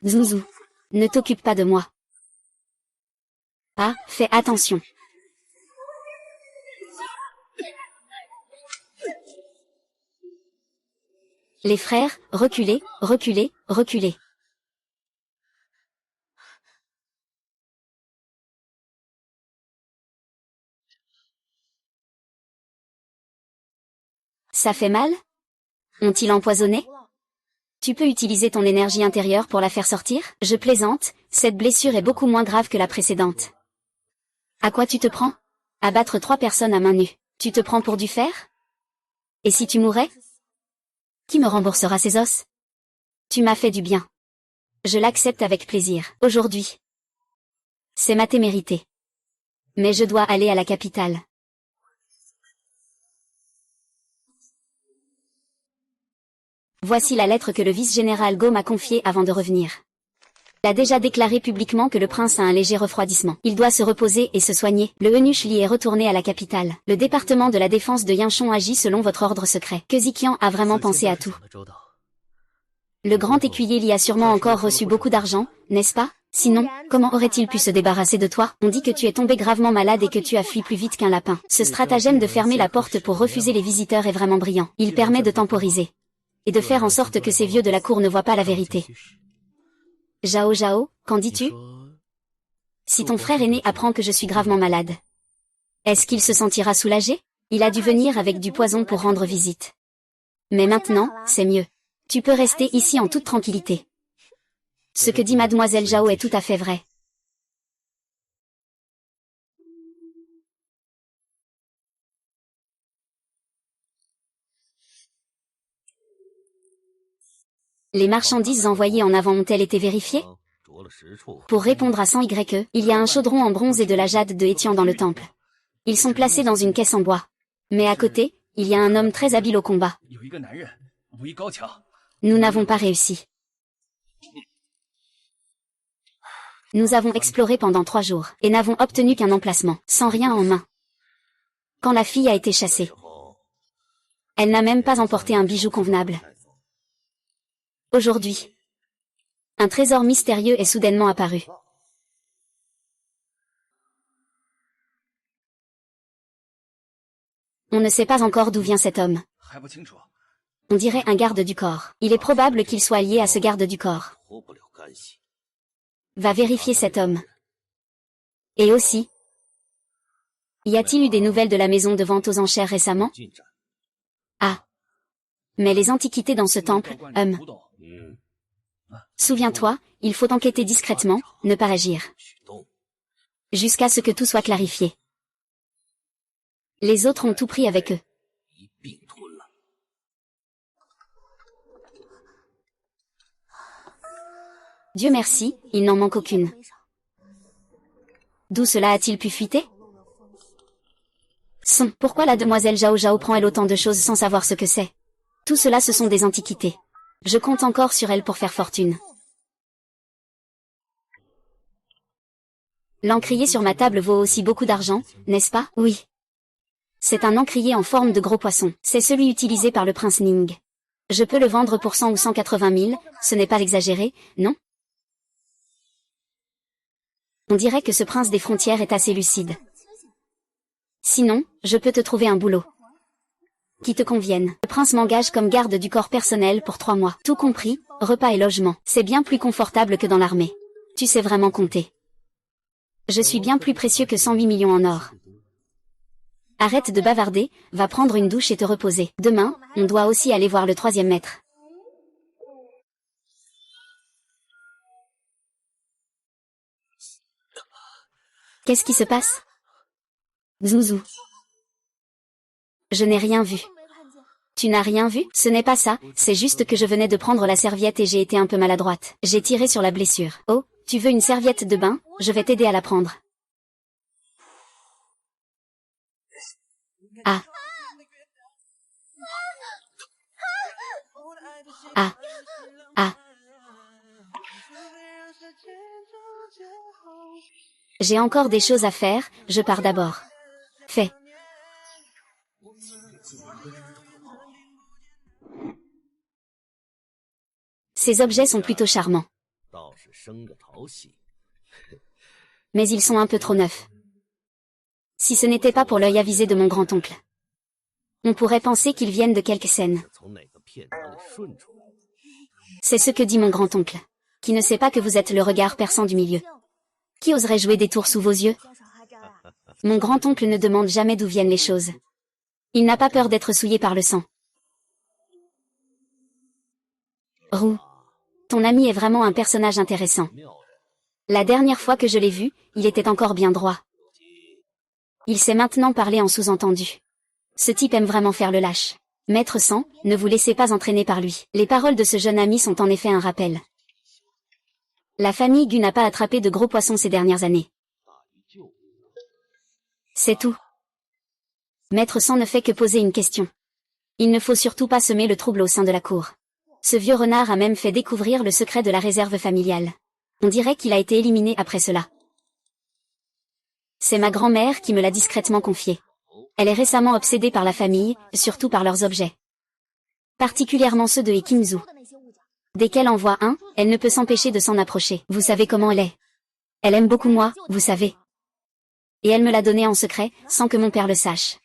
Zouzou. Ne t'occupe pas de moi. Ah, fais attention. Les frères, reculez, reculez, reculez. Ça fait mal? Ont-ils empoisonné? Tu peux utiliser ton énergie intérieure pour la faire sortir? Je plaisante, cette blessure est beaucoup moins grave que la précédente. À quoi tu te prends? Abattre 3 personnes à main nue. Tu te prends pour du fer? Et si tu mourais? Qui me remboursera ces os? Tu m'as fait du bien. Je l'accepte avec plaisir. Aujourd'hui. C'est ma témérité. Mais je dois aller à la capitale. Voici la lettre que le vice-général Go m'a confiée avant de revenir. Il a déjà déclaré publiquement que le prince a un léger refroidissement. Il doit se reposer et se soigner. Le eunuche Li est retourné à la capitale. Le département de la défense de Yinchon agit selon votre ordre secret. Que Ziqian a vraiment pensé à tout. Le grand écuyer Li a sûrement encore reçu beaucoup d'argent, n'est-ce pas? Sinon, comment aurait-il pu se débarrasser de toi? On dit que tu es tombé gravement malade et que tu as fui plus vite qu'un lapin. Ce stratagème de fermer la porte pour refuser les visiteurs est vraiment brillant. Il permet de temporiser. Et de faire en sorte que ces vieux de la cour ne voient pas la vérité. Zhao Zhao, qu'en dis-tu? Si ton frère aîné apprend que je suis gravement malade, est-ce qu'il se sentira soulagé? Il a dû venir avec du poison pour rendre visite. Mais maintenant, c'est mieux. Tu peux rester ici en toute tranquillité. Ce que dit mademoiselle Zhao est tout à fait vrai. Les marchandises envoyées en avant ont-elles été vérifiées? Pour répondre à 100 il y a un chaudron en bronze et de la jade de Étian dans le temple. Ils sont placés dans une caisse en bois. Mais à côté, il y a un homme très habile au combat. Nous n'avons pas réussi. Nous avons exploré pendant 3 jours, et n'avons obtenu qu'un emplacement, sans rien en main. Quand la fille a été chassée, elle n'a même pas emporté un bijou convenable. Aujourd'hui, un trésor mystérieux est soudainement apparu. On ne sait pas encore d'où vient cet homme. On dirait un garde du corps. Il est probable qu'il soit lié à ce garde du corps. Va vérifier cet homme. Et aussi, y a-t-il eu des nouvelles de la maison de vente aux enchères récemment? Ah. Mais les antiquités dans ce temple, Souviens-toi, il faut enquêter discrètement, ne pas agir. Jusqu'à ce que tout soit clarifié. Les autres ont tout pris avec eux. Dieu merci, il n'en manque aucune. D'où cela a-t-il pu fuiter? Pourquoi la demoiselle Zhao Zhao prend-elle autant de choses sans savoir ce que c'est? Tout cela ce sont des antiquités. Je compte encore sur elle pour faire fortune. L'encrier sur ma table vaut aussi beaucoup d'argent, n'est-ce pas? Oui. C'est un encrier en forme de gros poisson. C'est celui utilisé par le prince Ning. Je peux le vendre pour 100 ou 180 000, ce n'est pas exagéré, non? On dirait que ce prince des frontières est assez lucide. Sinon, je peux te trouver un boulot qui te convienne. Le prince m'engage comme garde du corps personnel pour 3 mois. Tout compris, repas et logement. C'est bien plus confortable que dans l'armée. Tu sais vraiment compter. Je suis bien plus précieux que 108 millions en or. Arrête de bavarder, va prendre une douche et te reposer. Demain, on doit aussi aller voir le 3e maître. Qu'est-ce qui se passe? Zouzou. Je n'ai rien vu. Tu n'as rien vu? Ce n'est pas ça, c'est juste que je venais de prendre la serviette et j'ai été un peu maladroite. J'ai tiré sur la blessure. Oh, tu veux une serviette de bain? Je vais t'aider à la prendre. Ah. Ah. Ah. J'ai encore des choses à faire, je pars d'abord. Fais. Ces objets sont plutôt charmants. mais ils sont un peu trop neufs. Si ce n'était pas pour l'œil avisé de mon grand-oncle. On pourrait penser qu'ils viennent de quelque scène. C'est ce que dit mon grand-oncle, qui ne sait pas que vous êtes le regard perçant du milieu. Qui oserait jouer des tours sous vos yeux? Mon grand-oncle ne demande jamais d'où viennent les choses. Il n'a pas peur d'être souillé par le sang. Roux, ton ami est vraiment un personnage intéressant. La dernière fois que je l'ai vu, il était encore bien droit. Il sait maintenant parler en sous-entendu. Ce type aime vraiment faire le lâche. Maître Sang, ne vous laissez pas entraîner par lui. Les paroles de ce jeune ami sont en effet un rappel. La famille Gu n'a pas attrapé de gros poissons ces dernières années. C'est tout. Maître Sang ne fait que poser une question. Il ne faut surtout pas semer le trouble au sein de la cour. Ce vieux renard a même fait découvrir le secret de la réserve familiale. On dirait qu'il a été éliminé après cela. C'est ma grand-mère qui me l'a discrètement confié. Elle est récemment obsédée par la famille, surtout par leurs objets. Particulièrement ceux de Ekinzu. Dès qu'elle en voit un, elle ne peut s'empêcher de s'en approcher. Vous savez comment elle est. Elle aime beaucoup moi, vous savez. Et elle me l'a donné en secret, sans que mon père le sache.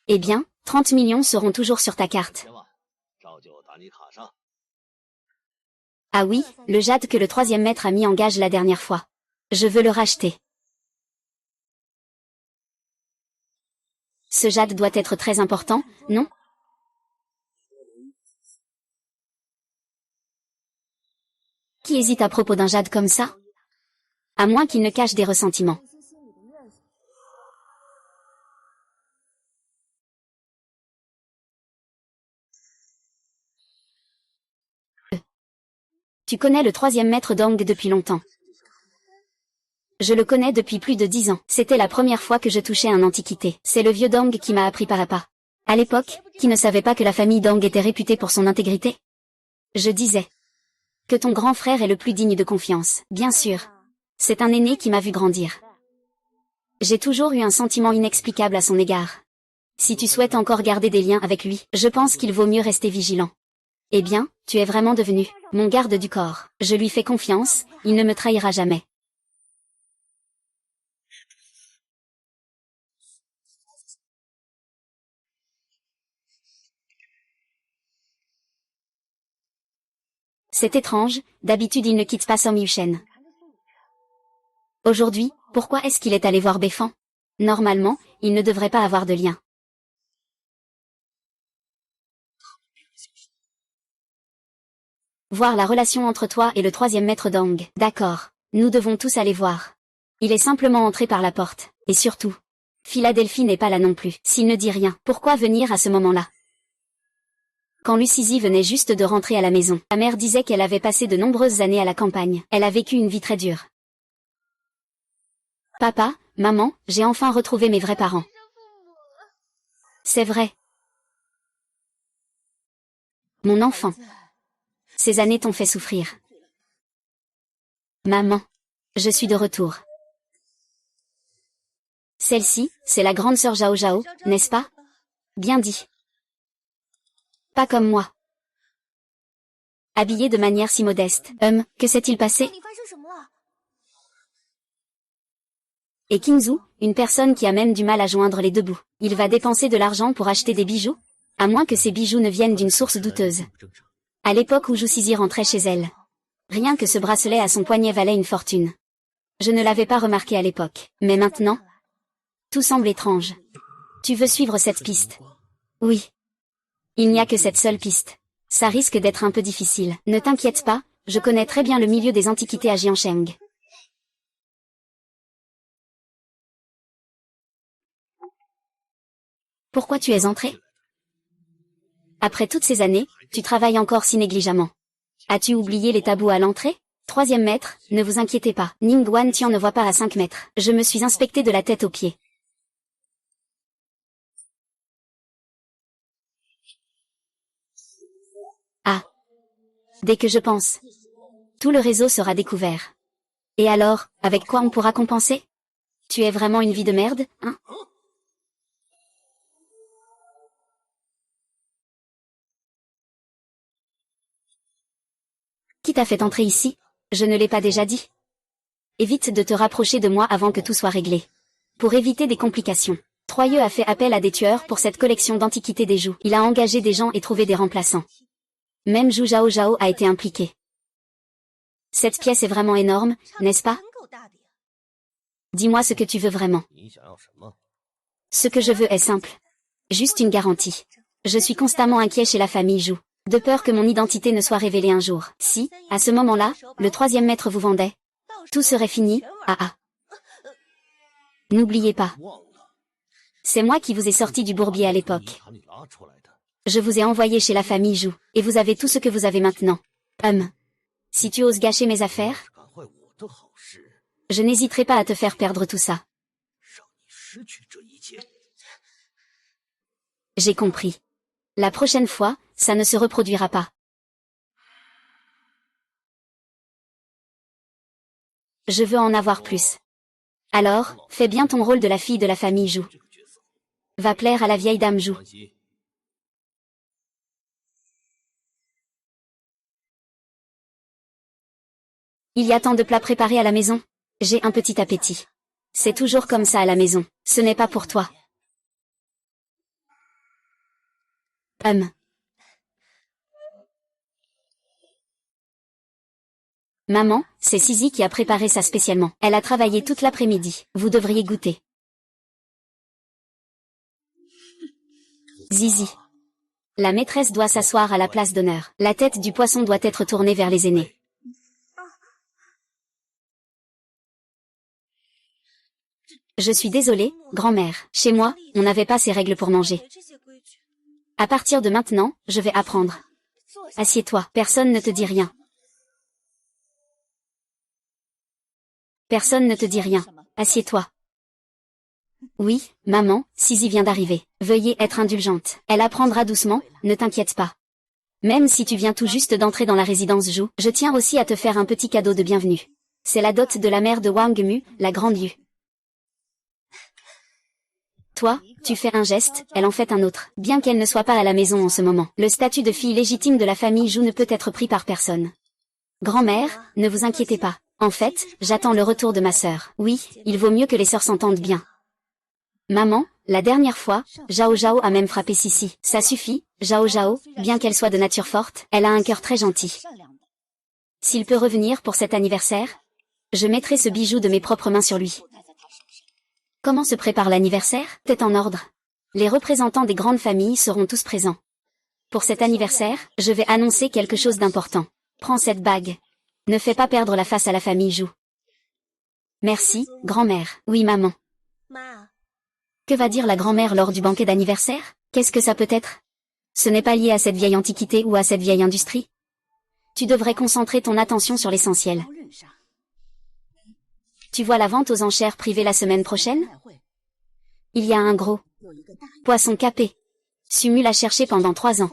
Eh bien, 30 millions seront toujours sur ta carte. Ah oui, le jade que le troisième maître a mis en gage la dernière fois. Je veux le racheter. Ce jade doit être très important, non? Qui hésite à propos d'un jade comme ça? À moins qu'il ne cache des ressentiments. Tu connais le troisième maître d'Ong depuis longtemps. Je le connais depuis plus de 10 ans. C'était la première fois que je touchais un antiquité. C'est le vieux Dong qui m'a appris par à pas. À l'époque, qui ne savait pas que la famille Dong était réputée pour son intégrité? Je disais que ton grand frère est le plus digne de confiance. Bien sûr. C'est un aîné qui m'a vu grandir. J'ai toujours eu un sentiment inexplicable à son égard. Si tu souhaites encore garder des liens avec lui, je pense qu'il vaut mieux rester vigilant. Eh bien, tu es vraiment devenu mon garde du corps. Je lui fais confiance, il ne me trahira jamais. C'est étrange, d'habitude il ne quitte pas Som Yushen. Aujourd'hui, pourquoi est-ce qu'il est allé voir Befan? Normalement, il ne devrait pas avoir de lien. Voir la relation entre toi et le troisième maître Dong. D'accord, nous devons tous aller voir. Il est simplement entré par la porte, et surtout, Philadelphie n'est pas là non plus. S'il ne dit rien, pourquoi venir à ce moment-là? Quand Lucizy venait juste de rentrer à la maison, sa mère disait qu'elle avait passé de nombreuses années à la campagne. Elle a vécu une vie très dure. Papa, maman, j'ai enfin retrouvé mes vrais parents. C'est vrai. Mon enfant. Ces années t'ont fait souffrir. Maman. Je suis de retour. Celle-ci, c'est la grande sœur Zhao Zhao, n'est-ce pas? Bien dit. Pas comme moi. Habillée de manière si modeste. Que s'est-il passé? Et Kinzu, une personne qui a même du mal à joindre les deux bouts. Il va dépenser de l'argent pour acheter des bijoux? À moins que ces bijoux ne viennent d'une source douteuse. À l'époque où Jusizi rentrait chez elle. Rien que ce bracelet à son poignet valait une fortune. Je ne l'avais pas remarqué à l'époque. Mais maintenant, tout semble étrange. Tu veux suivre cette piste? Oui. Il n'y a que cette seule piste. Ça risque d'être un peu difficile. Ne t'inquiète pas, je connais très bien le milieu des antiquités à Jiansheng. Pourquoi tu es entré? Après toutes ces années, tu travailles encore si négligemment. As-tu oublié les tabous à l'entrée? Troisième maître, ne vous inquiétez pas. Ning Guan Tian ne voit pas à 5 mètres. Je me suis inspecté de la tête aux pieds. Ah. Dès que je pense. Tout le réseau sera découvert. Et alors, avec quoi on pourra compenser? Tu es vraiment une vie de merde, hein? Qui t'a fait entrer ici? Je ne l'ai pas déjà dit. Évite de te rapprocher de moi avant que tout soit réglé. Pour éviter des complications. Troyeux a fait appel à des tueurs pour cette collection d'antiquités des Zhou. Il a engagé des gens et trouvé des remplaçants. Même Zhu Zhao Zhao a été impliqué. Cette pièce est vraiment énorme, n'est-ce pas? Dis-moi ce que tu veux vraiment. Ce que je veux est simple. Juste une garantie. Je suis constamment inquiet chez la famille Zhou. De peur que mon identité ne soit révélée un jour. Si, à ce moment-là, le troisième maître vous vendait, tout serait fini, N'oubliez pas. C'est moi qui vous ai sorti du bourbier à l'époque. Je vous ai envoyé chez la famille Zhou, et vous avez tout ce que vous avez maintenant. Si tu oses gâcher mes affaires, je n'hésiterai pas à te faire perdre tout ça. J'ai compris. La prochaine fois, ça ne se reproduira pas. Je veux en avoir plus. Alors, fais bien ton rôle de la fille de la famille Zhou. Va plaire à la vieille dame Zhou. Il y a tant de plats préparés à la maison. J'ai un petit appétit. C'est toujours comme ça à la maison. Ce n'est pas pour toi. Maman, c'est Sisi qui a préparé ça spécialement. Elle a travaillé toute l'après-midi. Vous devriez goûter. Zizi. La maîtresse doit s'asseoir à la place d'honneur. La tête du poisson doit être tournée vers les aînés. Je suis désolée, grand-mère. Chez moi, on n'avait pas ces règles pour manger. À partir de maintenant, je vais apprendre. Assieds-toi, personne ne te dit rien. Personne ne te dit rien. Assieds-toi. Oui, maman, Sisi vient d'arriver. Veuillez être indulgente. Elle apprendra doucement, ne t'inquiète pas. Même si tu viens tout juste d'entrer dans la résidence Zhou, je tiens aussi à te faire un petit cadeau de bienvenue. C'est la dot de la mère de Wang Mu, la grande Yu. Toi, tu fais un geste, elle en fait un autre. Bien qu'elle ne soit pas à la maison en ce moment, le statut de fille légitime de la famille Zhou ne peut être pris par personne. Grand-mère, ne vous inquiétez pas. En fait, j'attends le retour de ma sœur. Oui, il vaut mieux que les sœurs s'entendent bien. Maman, la dernière fois, Zhao Zhao a même frappé Sisi. Ça suffit, Zhao Zhao, bien qu'elle soit de nature forte, elle a un cœur très gentil. S'il peut revenir pour cet anniversaire, je mettrai ce bijou de mes propres mains sur lui. Comment se prépare l'anniversaire? C'est en ordre. Les représentants des grandes familles seront tous présents. Pour cet anniversaire, je vais annoncer quelque chose d'important. Prends cette bague. Ne fais pas perdre la face à la famille Zhou. Merci, grand-mère. Oui, maman. Que va dire la grand-mère lors du banquet d'anniversaire? Qu'est-ce que ça peut être? Ce n'est pas lié à cette vieille antiquité ou à cette vieille industrie. Tu devrais concentrer ton attention sur l'essentiel. Tu vois la vente aux enchères privées la semaine prochaine? Il y a un gros poisson capé. Sumu l'a cherché pendant 3 ans.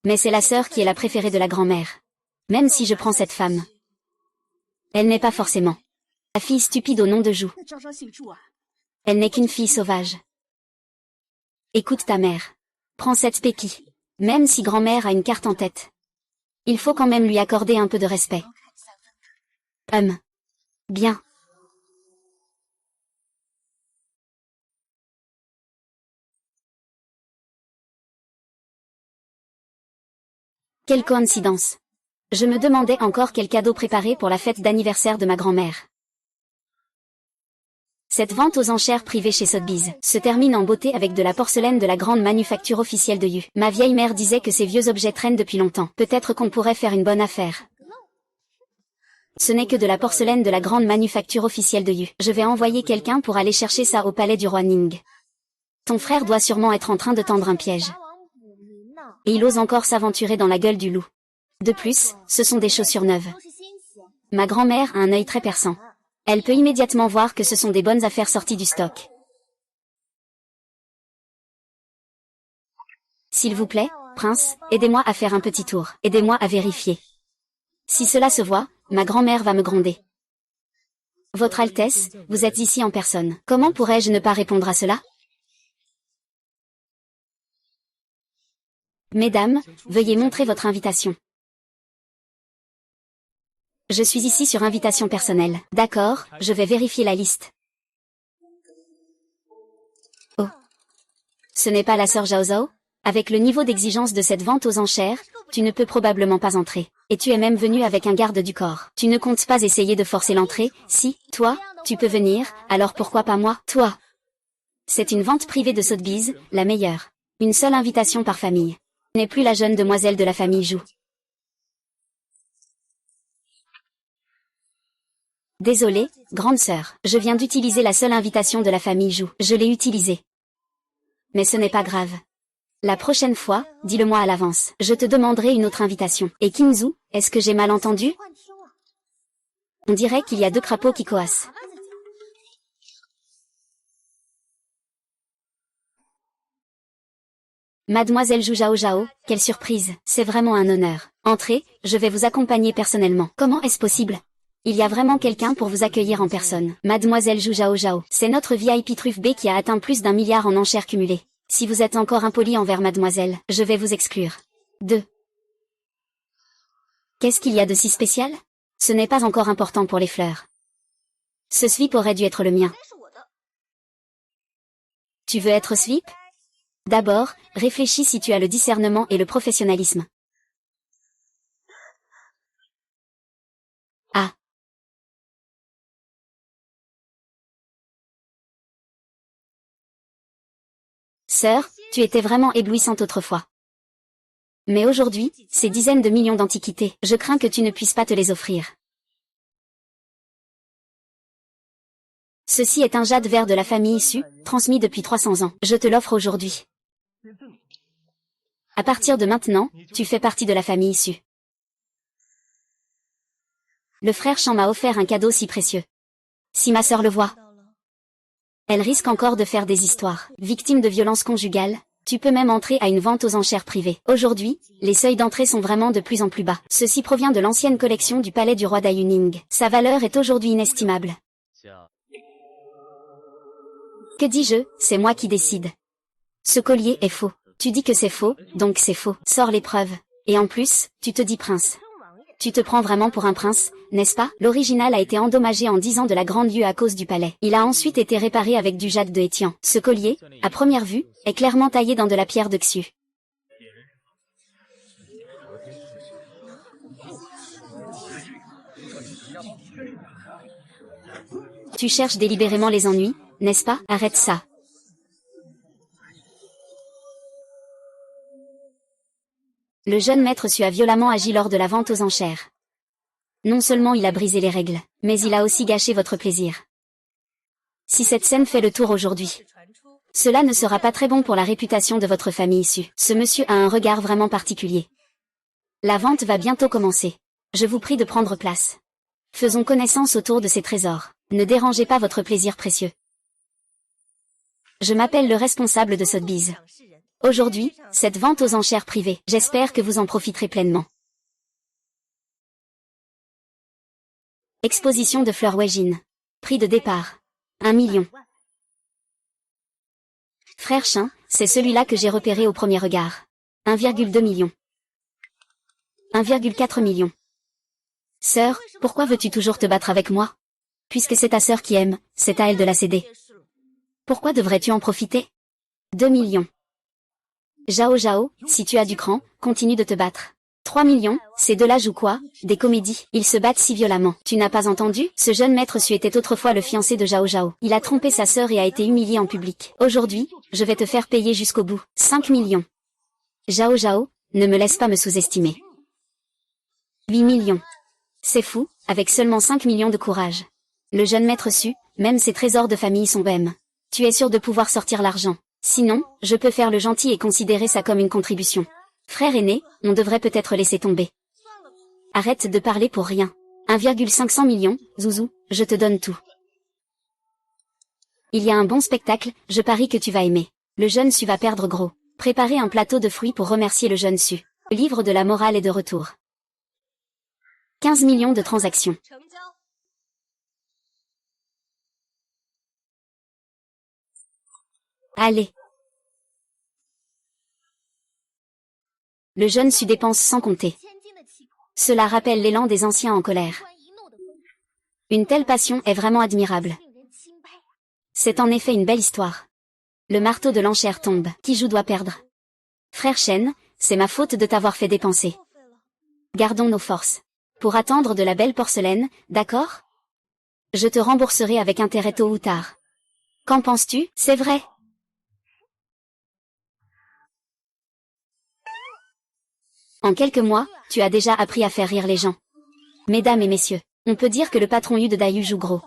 Mais c'est la sœur qui est la préférée de la grand-mère. Même si je prends cette femme. Elle n'est pas forcément la fille stupide au nom de Zhou. Elle n'est qu'une fille sauvage. Écoute ta mère. Prends cette Pecky. Même si grand-mère a une carte en tête. Il faut quand même lui accorder un peu de respect. Bien. Quelle coïncidence. Je me demandais encore quel cadeau préparer pour la fête d'anniversaire de ma grand-mère. Cette vente aux enchères privées chez Sotheby's se termine en beauté avec de la porcelaine de la grande manufacture officielle de Yu. Ma vieille mère disait que ces vieux objets traînent depuis longtemps. Peut-être qu'on pourrait faire une bonne affaire. Ce n'est que de la porcelaine de la grande manufacture officielle de Yu. Je vais envoyer quelqu'un pour aller chercher ça au palais du roi Ning. Ton frère doit sûrement être en train de tendre un piège. Et il ose encore s'aventurer dans la gueule du loup. De plus, ce sont des chaussures neuves. Ma grand-mère a un œil très perçant. Elle peut immédiatement voir que ce sont des bonnes affaires sorties du stock. S'il vous plaît, prince, aidez-moi à faire un petit tour. Aidez-moi à vérifier. Si cela se voit, ma grand-mère va me gronder. Votre Altesse, vous êtes ici en personne. Comment pourrais-je ne pas répondre à cela? Mesdames, veuillez montrer votre invitation. Je suis ici sur invitation personnelle. D'accord, je vais vérifier la liste. Oh. Ce n'est pas la sœur Zhao Zhao? Avec le niveau d'exigence de cette vente aux enchères, tu ne peux probablement pas entrer. Et tu es même venu avec un garde du corps. Tu ne comptes pas essayer de forcer l'entrée? Si, toi, tu peux venir, alors pourquoi pas moi? Toi. C'est une vente privée de Sotheby's, la meilleure. Une seule invitation par famille. Tu n'es plus la jeune demoiselle de la famille Zhou. Désolée, grande sœur. Je viens d'utiliser la seule invitation de la famille Zhou. Je l'ai utilisée. Mais ce n'est pas grave. La prochaine fois, dis-le-moi à l'avance. Je te demanderai une autre invitation. Et Qingzu, est-ce que j'ai mal entendu? On dirait qu'il y a deux crapauds qui coassent. Mademoiselle Zhu Zhao Zhao, quelle surprise, c'est vraiment un honneur. Entrez, je vais vous accompagner personnellement. Comment est-ce possible? Il y a vraiment quelqu'un pour vous accueillir en personne. Mademoiselle Zhu Zhao Zhao, c'est notre VIP truffe B qui a atteint plus d'1 milliard en enchères cumulées. Si vous êtes encore impoli envers mademoiselle, je vais vous exclure. 2. Qu'est-ce qu'il y a de si spécial? Ce n'est pas encore important pour les fleurs. Ce sweep aurait dû être le mien. Tu veux être sweep? D'abord, réfléchis si tu as le discernement et le professionnalisme. Ah. Sœur, tu étais vraiment éblouissante autrefois. Mais aujourd'hui, ces dizaines de millions d'antiquités, je crains que tu ne puisses pas te les offrir. Ceci est un jade vert de la famille issue, transmis depuis 300 ans. Je te l'offre aujourd'hui. À partir de maintenant, tu fais partie de la famille issue. Le frère Chan m'a offert un cadeau si précieux. Si ma sœur le voit, elle risque encore de faire des histoires. Victime de violences conjugales, tu peux même entrer à une vente aux enchères privées. Aujourd'hui, les seuils d'entrée sont vraiment de plus en plus bas. Ceci provient de l'ancienne collection du palais du roi Dayuning. Sa valeur est aujourd'hui inestimable. Que dis-je? C'est moi qui décide. Ce collier est faux. Tu dis que c'est faux, donc c'est faux. Sors les preuves. Et en plus, tu te dis prince. Tu te prends vraiment pour un prince, n'est-ce pas? L'original a été endommagé en 10 ans de la grande lieue à cause du palais. Il a ensuite été réparé avec du jade de Hétian. Ce collier, à première vue, est clairement taillé dans de la pierre de Xu. Tu cherches délibérément les ennuis, n'est-ce pas? Arrête ça. Le jeune maître Su a violemment agi lors de la vente aux enchères. Non seulement il a brisé les règles, mais il a aussi gâché votre plaisir. Si cette scène fait le tour aujourd'hui, cela ne sera pas très bon pour la réputation de votre famille issue. Ce monsieur a un regard vraiment particulier. La vente va bientôt commencer. Je vous prie de prendre place. Faisons connaissance autour de ces trésors. Ne dérangez pas votre plaisir précieux. Je m'appelle le responsable de Sotheby's. Aujourd'hui, cette vente aux enchères privées, j'espère que vous en profiterez pleinement. Exposition de fleurs Weijin. Prix de départ. 1 million. Frère Chin, c'est celui-là que j'ai repéré au premier regard. 1,2 million. 1,4 million. Sœur, pourquoi veux-tu toujours te battre avec moi? Puisque c'est ta sœur qui aime, c'est à elle de la céder. Pourquoi devrais-tu en profiter? 2 millions. Zhao Zhao, si tu as du cran, continue de te battre. 3 millions, ces deux-là jouent quoi? Des comédies. Ils se battent si violemment. Tu n'as pas entendu? Ce jeune maître Su était autrefois le fiancé de Zhao Zhao. Il a trompé sa sœur et a été humilié en public. Aujourd'hui, je vais te faire payer jusqu'au bout. 5 millions. Zhao Zhao, ne me laisse pas me sous-estimer. 8 millions. C'est fou, avec seulement 5 millions de courage. Le jeune maître Su, même ses trésors de famille sont BM. Tu es sûr de pouvoir sortir l'argent. Sinon, je peux faire le gentil et considérer ça comme une contribution. Frère aîné, on devrait peut-être laisser tomber. Arrête de parler pour rien. 1,500 millions, Zouzou, je te donne tout. Il y a un bon spectacle, je parie que tu vas aimer. Le jeune Su va perdre gros. Préparez un plateau de fruits pour remercier le jeune Su. Le livre de la morale est de retour. 15 millions de transactions. Allez. Le jeune Su dépense sans compter. Cela rappelle l'élan des anciens en colère. Une telle passion est vraiment admirable. C'est en effet une belle histoire. Le marteau de l'enchère tombe. Qui joue doit perdre. Frère Shen, c'est ma faute de t'avoir fait dépenser. Gardons nos forces. Pour attendre de la belle porcelaine, d'accord? Je te rembourserai avec intérêt tôt ou tard. Qu'en penses-tu? C'est vrai. En quelques mois, tu as déjà appris à faire rire les gens. Mesdames et messieurs, on peut dire que le patron Yu de Dayu joue gros.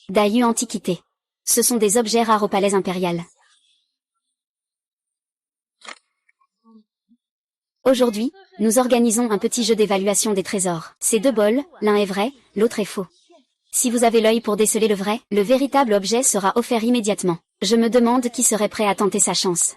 Dayu Antiquité. Ce sont des objets rares au palais impérial. Aujourd'hui, nous organisons un petit jeu d'évaluation des trésors. Ces deux bols, l'un est vrai, l'autre est faux. Si vous avez l'œil pour déceler le vrai, le véritable objet sera offert immédiatement. Je me demande qui serait prêt à tenter sa chance.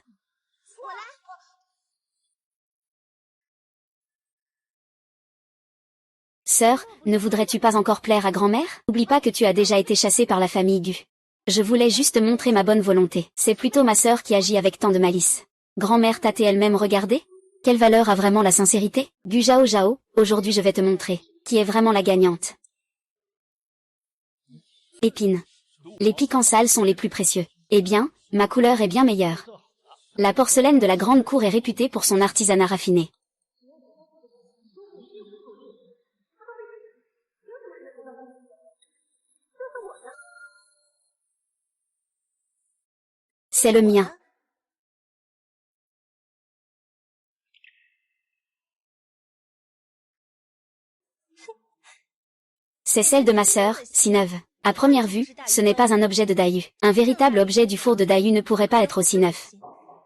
Sœur, ne voudrais-tu pas encore plaire à grand-mère? N'oublie pas que tu as déjà été chassée par la famille Gu. Je voulais juste montrer ma bonne volonté. C'est plutôt ma sœur qui agit avec tant de malice. Grand-mère t'a-t-elle elle-même regardé? Quelle valeur a vraiment la sincérité? Gu Zhao Zhao, aujourd'hui je vais te montrer qui est vraiment la gagnante. Épines. Les pics en salle sont les plus précieux. Eh bien, ma couleur est bien meilleure. La porcelaine de la grande cour est réputée pour son artisanat raffiné. C'est le mien. C'est celle de ma sœur, si neuve. À première vue, ce n'est pas un objet de Dayu. Un véritable objet du four de Dayu ne pourrait pas être aussi neuf.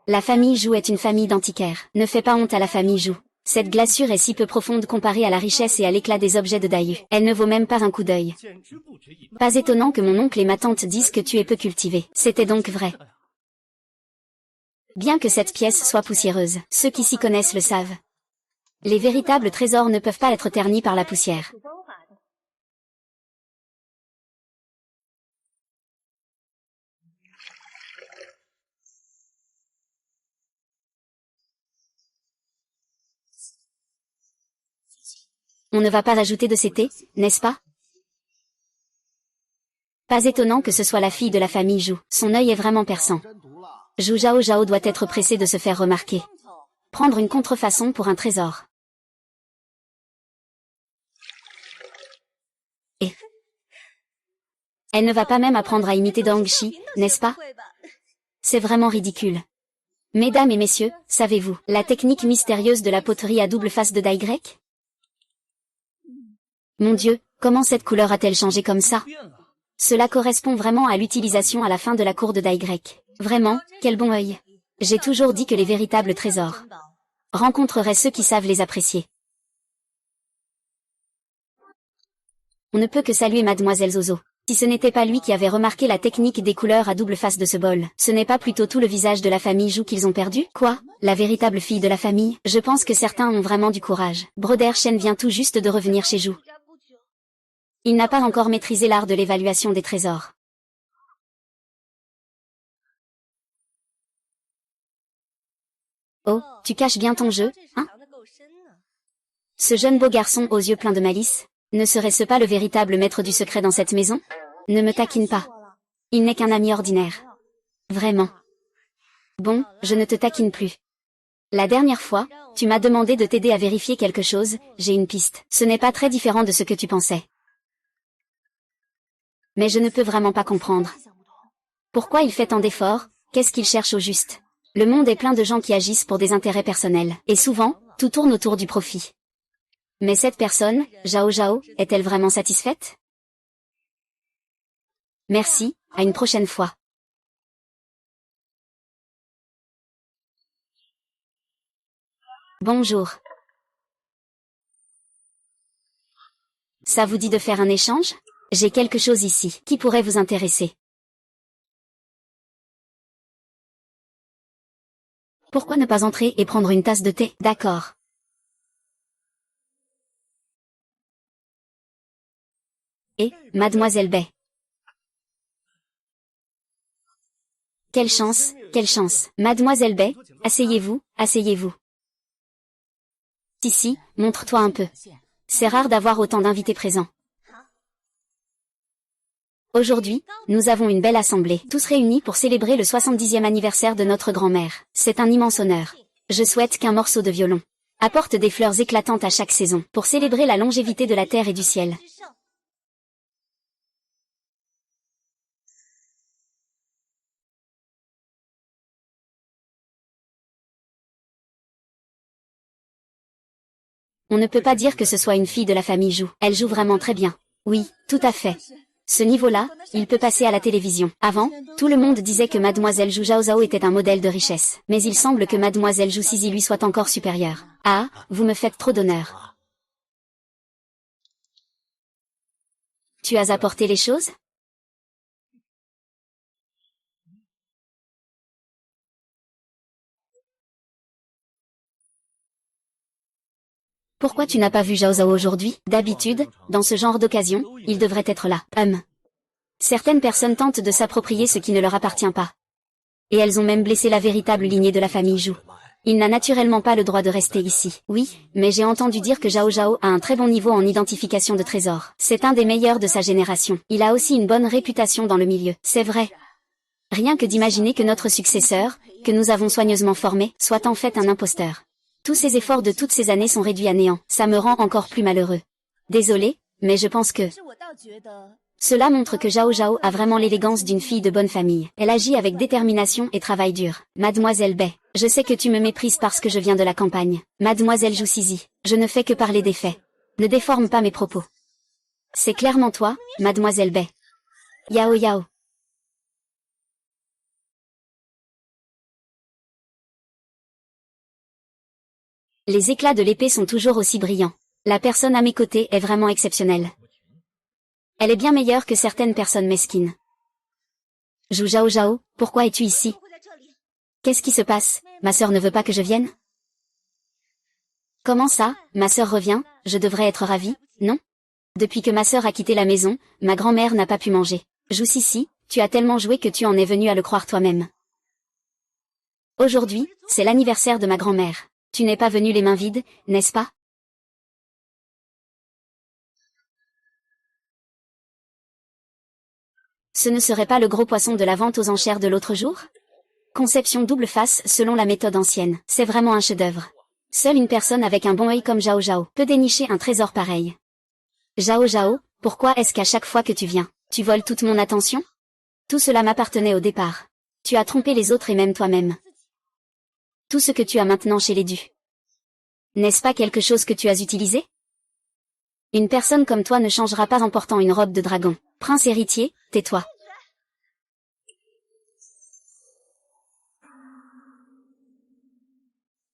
La famille Zhou est une famille d'antiquaires. Ne fais pas honte à la famille Zhou. Cette glaçure est si peu profonde comparée à la richesse et à l'éclat des objets de Dayu. Elle ne vaut même pas un coup d'œil. Pas étonnant que mon oncle et ma tante disent que tu es peu cultivé. C'était donc vrai. Bien que cette pièce soit poussiéreuse, ceux qui s'y connaissent le savent. Les véritables trésors ne peuvent pas être ternis par la poussière. On ne va pas ajouter de CT, n'est-ce pas? Pas étonnant que ce soit la fille de la famille Zhou. Son œil est vraiment perçant. Zhou Zhao Zhao doit être pressé de se faire remarquer. Prendre une contrefaçon pour un trésor. Et elle ne va pas même apprendre à imiter Dang Shi, n'est-ce pas? C'est vraiment ridicule. Mesdames et messieurs, savez-vous la technique mystérieuse de la poterie à double face de Dai grec? Mon Dieu, comment cette couleur a-t-elle changé comme ça? Cela correspond vraiment à l'utilisation à la fin de la cour de Dai grec. Vraiment, quel bon œil. J'ai toujours dit que les véritables trésors rencontreraient ceux qui savent les apprécier. On ne peut que saluer Mademoiselle Zozo. Si ce n'était pas lui qui avait remarqué la technique des couleurs à double face de ce bol, ce n'est pas plutôt tout le visage de la famille Zhou qu'ils ont perdu? Quoi? La véritable fille de la famille? Je pense que certains ont vraiment du courage. Broder Shen vient tout juste de revenir chez Zhou. Il n'a pas encore maîtrisé l'art de l'évaluation des trésors. Oh, tu caches bien ton jeu, hein? Ce jeune beau garçon aux yeux pleins de malice, ne serait-ce pas le véritable maître du secret dans cette maison? Ne me taquine pas. Il n'est qu'un ami ordinaire. Vraiment. Bon, je ne te taquine plus. La dernière fois, tu m'as demandé de t'aider à vérifier quelque chose, j'ai une piste. Ce n'est pas très différent de ce que tu pensais. Mais je ne peux vraiment pas comprendre. Pourquoi il fait tant d'efforts? Qu'est-ce qu'il cherche au juste? Le monde est plein de gens qui agissent pour des intérêts personnels. Et souvent, tout tourne autour du profit. Mais cette personne, Zhao Zhao, est-elle vraiment satisfaite? Merci, à une prochaine fois. Bonjour. Ça vous dit de faire un échange? J'ai quelque chose ici qui pourrait vous intéresser. Pourquoi ne pas entrer et prendre une tasse de thé? D'accord. Et, Mademoiselle Bay. Quelle chance, quelle chance. Mademoiselle Bay, asseyez-vous, asseyez-vous. Ici, montre-toi un peu. C'est rare d'avoir autant d'invités présents. Aujourd'hui, nous avons une belle assemblée, tous réunis pour célébrer le 70e anniversaire de notre grand-mère. C'est un immense honneur. Je souhaite qu'un morceau de violon apporte des fleurs éclatantes à chaque saison, pour célébrer la longévité de la terre et du ciel. On ne peut pas dire que ce soit une fille de la famille Zhou. Elle joue vraiment très bien. Oui, tout à fait. Ce niveau-là, il peut passer à la télévision. Avant, tout le monde disait que Mademoiselle Zhou Zhaozhao était un modèle de richesse. Mais il semble que Mademoiselle Zhou Zizi lui soit encore supérieure. Ah, vous me faites trop d'honneur. Tu as apporté les choses? Pourquoi tu n'as pas vu Zhao Zhao aujourd'hui? D'habitude, dans ce genre d'occasion, il devrait être là. Certaines personnes tentent de s'approprier ce qui ne leur appartient pas. Et elles ont même blessé la véritable lignée de la famille Zhou. Il n'a naturellement pas le droit de rester ici. Oui, mais j'ai entendu dire que Zhao Zhao a un très bon niveau en identification de trésors. C'est un des meilleurs de sa génération. Il a aussi une bonne réputation dans le milieu. C'est vrai. Rien que d'imaginer que notre successeur, que nous avons soigneusement formé, soit en fait un imposteur. Tous ces efforts de toutes ces années sont réduits à néant. Ça me rend encore plus malheureux. Désolé, mais je pense que cela montre que Zhao Zhao a vraiment l'élégance d'une fille de bonne famille. Elle agit avec détermination et travaille dur. Mademoiselle Bai, je sais que tu me méprises parce que je viens de la campagne. Mademoiselle Zhou Zizi, je ne fais que parler des faits. Ne déforme pas mes propos. C'est clairement toi, Mademoiselle Bai. Yao Yao. Les éclats de l'épée sont toujours aussi brillants. La personne à mes côtés est vraiment exceptionnelle. Elle est bien meilleure que certaines personnes mesquines. Zhou Zhao Zhao, pourquoi es-tu ici? Qu'est-ce qui se passe? Ma sœur ne veut pas que je vienne? Comment ça, ma sœur revient? Je devrais être ravie, non? Depuis que ma sœur a quitté la maison, ma grand-mère n'a pas pu manger. Zhou Zizi, tu as tellement joué que tu en es venu à le croire toi-même. Aujourd'hui, c'est l'anniversaire de ma grand-mère. Tu n'es pas venu les mains vides, n'est-ce pas? Ce ne serait pas le gros poisson de la vente aux enchères de l'autre jour? Conception double face selon la méthode ancienne. C'est vraiment un chef-d'œuvre. Seule une personne avec un bon œil comme Zhao Zhao peut dénicher un trésor pareil. Zhao Zhao, pourquoi est-ce qu'à chaque fois que tu viens, tu voles toute mon attention? Tout cela m'appartenait au départ. Tu as trompé les autres et même toi-même. Tout ce que tu as maintenant chez les dus. N'est-ce pas quelque chose que tu as utilisé? Une personne comme toi ne changera pas en portant une robe de dragon. Prince héritier, tais-toi.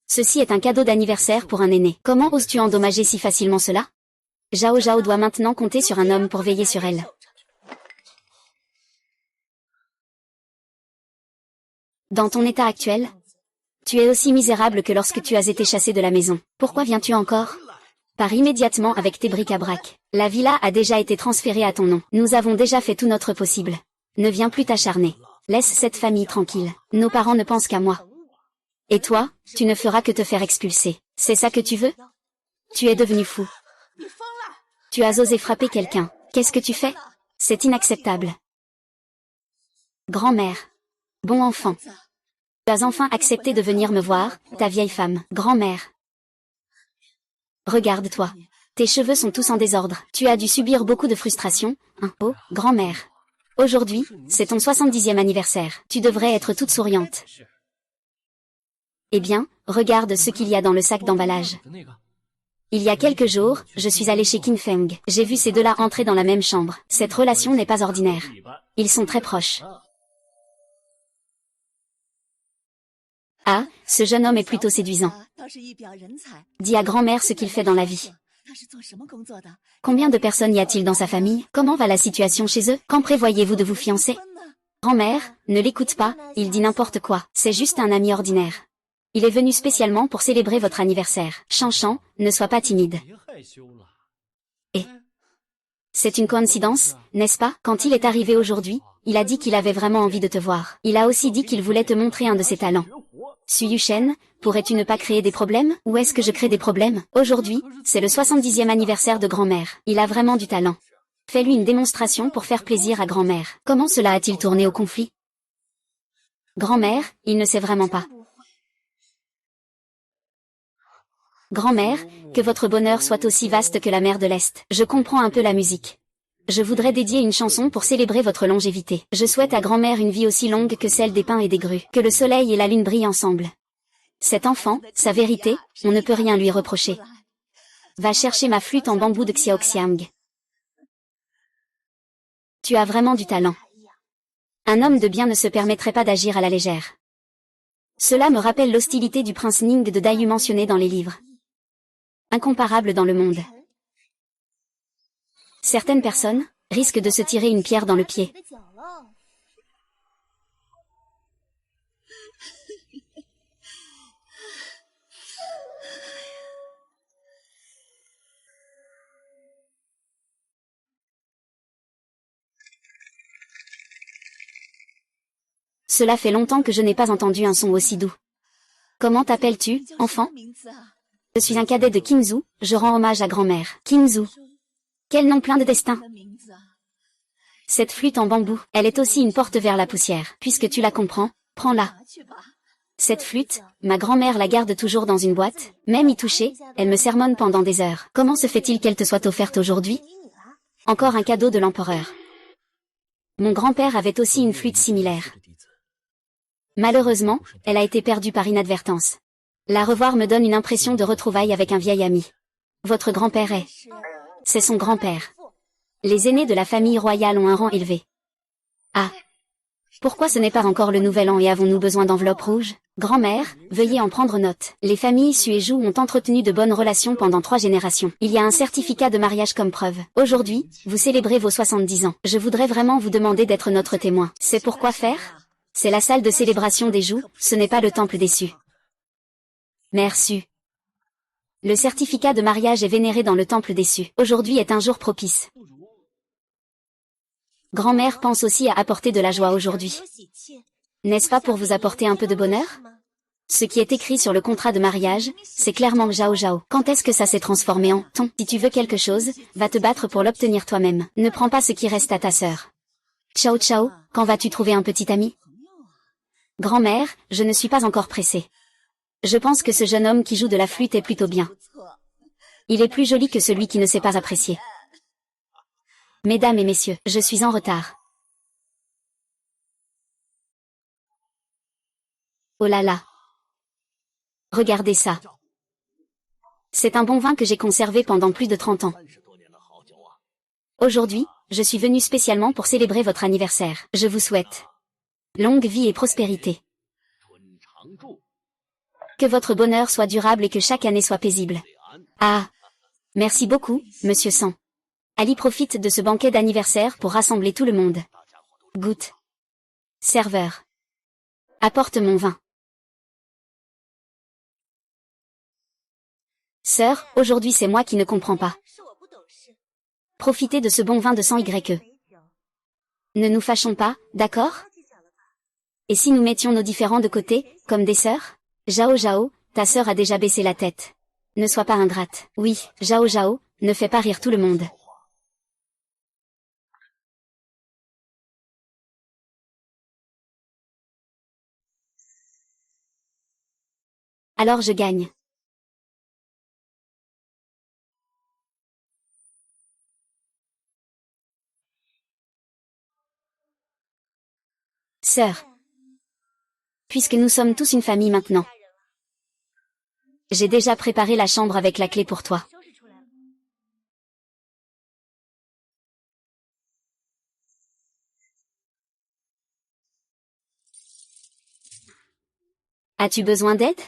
Ceci est un cadeau d'anniversaire pour un aîné. Comment oses-tu endommager si facilement cela? Zhao Zhao doit maintenant compter sur un homme pour veiller sur elle. Dans ton état actuel, tu es aussi misérable que lorsque tu as été chassé de la maison. Pourquoi viens-tu encore? Pars immédiatement avec tes bric-à-brac. La villa a déjà été transférée à ton nom. Nous avons déjà fait tout notre possible. Ne viens plus t'acharner. Laisse cette famille tranquille. Nos parents ne pensent qu'à moi. Et toi, tu ne feras que te faire expulser. C'est ça que tu veux? Tu es devenu fou. Tu as osé frapper quelqu'un. Qu'est-ce que tu fais? C'est inacceptable. Grand-mère. Bon enfant. Tu as enfin accepté de venir me voir, ta vieille femme. Grand-mère. Regarde-toi. Tes cheveux sont tous en désordre. Tu as dû subir beaucoup de frustration, hein? Oh, grand-mère. Aujourd'hui, c'est ton 70e anniversaire. Tu devrais être toute souriante. Eh bien, regarde ce qu'il y a dans le sac d'emballage. Il y a quelques jours, je suis allée chez Qin Feng. J'ai vu ces deux-là entrer dans la même chambre. Cette relation n'est pas ordinaire. Ils sont très proches. Ah, ce jeune homme est plutôt séduisant. Dis à grand-mère ce qu'il fait dans la vie. Combien de personnes y a-t-il dans sa famille? Comment va la situation chez eux? Quand prévoyez-vous de vous fiancer? Grand-mère, ne l'écoute pas, il dit n'importe quoi. C'est juste un ami ordinaire. Il est venu spécialement pour célébrer votre anniversaire. Chanchan, ne sois pas timide. Et c'est une coïncidence, n'est-ce pas? Quand il est arrivé aujourd'hui, il a dit qu'il avait vraiment envie de te voir. Il a aussi dit qu'il voulait te montrer un de ses talents. Su Shen, pourrais-tu ne pas créer des problèmes? Ou est-ce que je crée des problèmes? Aujourd'hui, c'est le 70e anniversaire de grand-mère. Il a vraiment du talent. Fais-lui une démonstration pour faire plaisir à grand-mère. Comment cela a-t-il tourné au conflit? Grand-mère, il ne sait vraiment pas. Grand-mère, que votre bonheur soit aussi vaste que la mer de l'Est. Je comprends un peu la musique. Je voudrais dédier une chanson pour célébrer votre longévité. Je souhaite à grand-mère une vie aussi longue que celle des pins et des grues. Que le soleil et la lune brillent ensemble. Cet enfant, sa vérité, on ne peut rien lui reprocher. Va chercher ma flûte en bambou de Xiaoxiang. Tu as vraiment du talent. Un homme de bien ne se permettrait pas d'agir à la légère. Cela me rappelle l'hostilité du prince Ning de Dayu mentionné dans les livres. Incomparable dans le monde. Certaines personnes risquent de se tirer une pierre dans le pied. Cela fait longtemps que je n'ai pas entendu un son aussi doux. Comment t'appelles-tu, enfant? Je suis un cadet de Qingzhou, je rends hommage à grand-mère. Qingzhou. Quel nom plein de destin. Cette flûte en bambou, elle est aussi une porte vers la poussière. Puisque tu la comprends, prends-la. Cette flûte, ma grand-mère la garde toujours dans une boîte, même y toucher, elle me sermonne pendant des heures. Comment se fait-il qu'elle te soit offerte aujourd'hui? Encore un cadeau de l'empereur. Mon grand-père avait aussi une flûte similaire. Malheureusement, elle a été perdue par inadvertance. La revoir me donne une impression de retrouvailles avec un vieil ami. Votre grand-père est... C'est son grand-père. Les aînés de la famille royale ont un rang élevé. Ah. Pourquoi ce n'est pas encore le nouvel an et avons-nous besoin d'enveloppes rouges? Grand-mère, veuillez en prendre note. Les familles Suéjou ont entretenu de bonnes relations pendant 3 générations. Il y a un certificat de mariage comme preuve. Aujourd'hui, vous célébrez vos 70 ans. Je voudrais vraiment vous demander d'être notre témoin. C'est pourquoi faire? C'est la salle de célébration des Jou, ce n'est pas le temple des Su. Merci. Le certificat de mariage est vénéré dans le temple des Su. Aujourd'hui est un jour propice. Grand-mère pense aussi à apporter de la joie aujourd'hui. N'est-ce pas pour vous apporter un peu de bonheur? Ce qui est écrit sur le contrat de mariage, c'est clairement Zhao Zhao. Quand est-ce que ça s'est transformé en ton? Si tu veux quelque chose, va te battre pour l'obtenir toi-même. Ne prends pas ce qui reste à ta sœur. Ciao ciao, quand vas-tu trouver un petit ami? Grand-mère, je ne suis pas encore pressée. Je pense que ce jeune homme qui joue de la flûte est plutôt bien. Il est plus joli que celui qui ne sait pas apprécier. Mesdames et messieurs, je suis en retard. Oh là là. Regardez ça. C'est un bon vin que j'ai conservé pendant plus de 30 ans. Aujourd'hui, je suis venu spécialement pour célébrer votre anniversaire. Je vous souhaite longue vie et prospérité. Que votre bonheur soit durable et que chaque année soit paisible. Ah. Merci beaucoup, Monsieur San. Ali profite de ce banquet d'anniversaire pour rassembler tout le monde. Goûte. Serveur. Apporte mon vin. Sœur, aujourd'hui c'est moi qui ne comprends pas. Profitez de ce bon vin de sang YE. Ne nous fâchons pas, d'accord? Et si nous mettions nos différends de côté, comme des sœurs? Zhao Zhao, ta sœur a déjà baissé la tête. Ne sois pas ingrate. Oui, Zhao Zhao, ne fais pas rire tout le monde. Alors je gagne. Sœur. Puisque nous sommes tous une famille maintenant. J'ai déjà préparé la chambre avec la clé pour toi. As-tu besoin d'aide?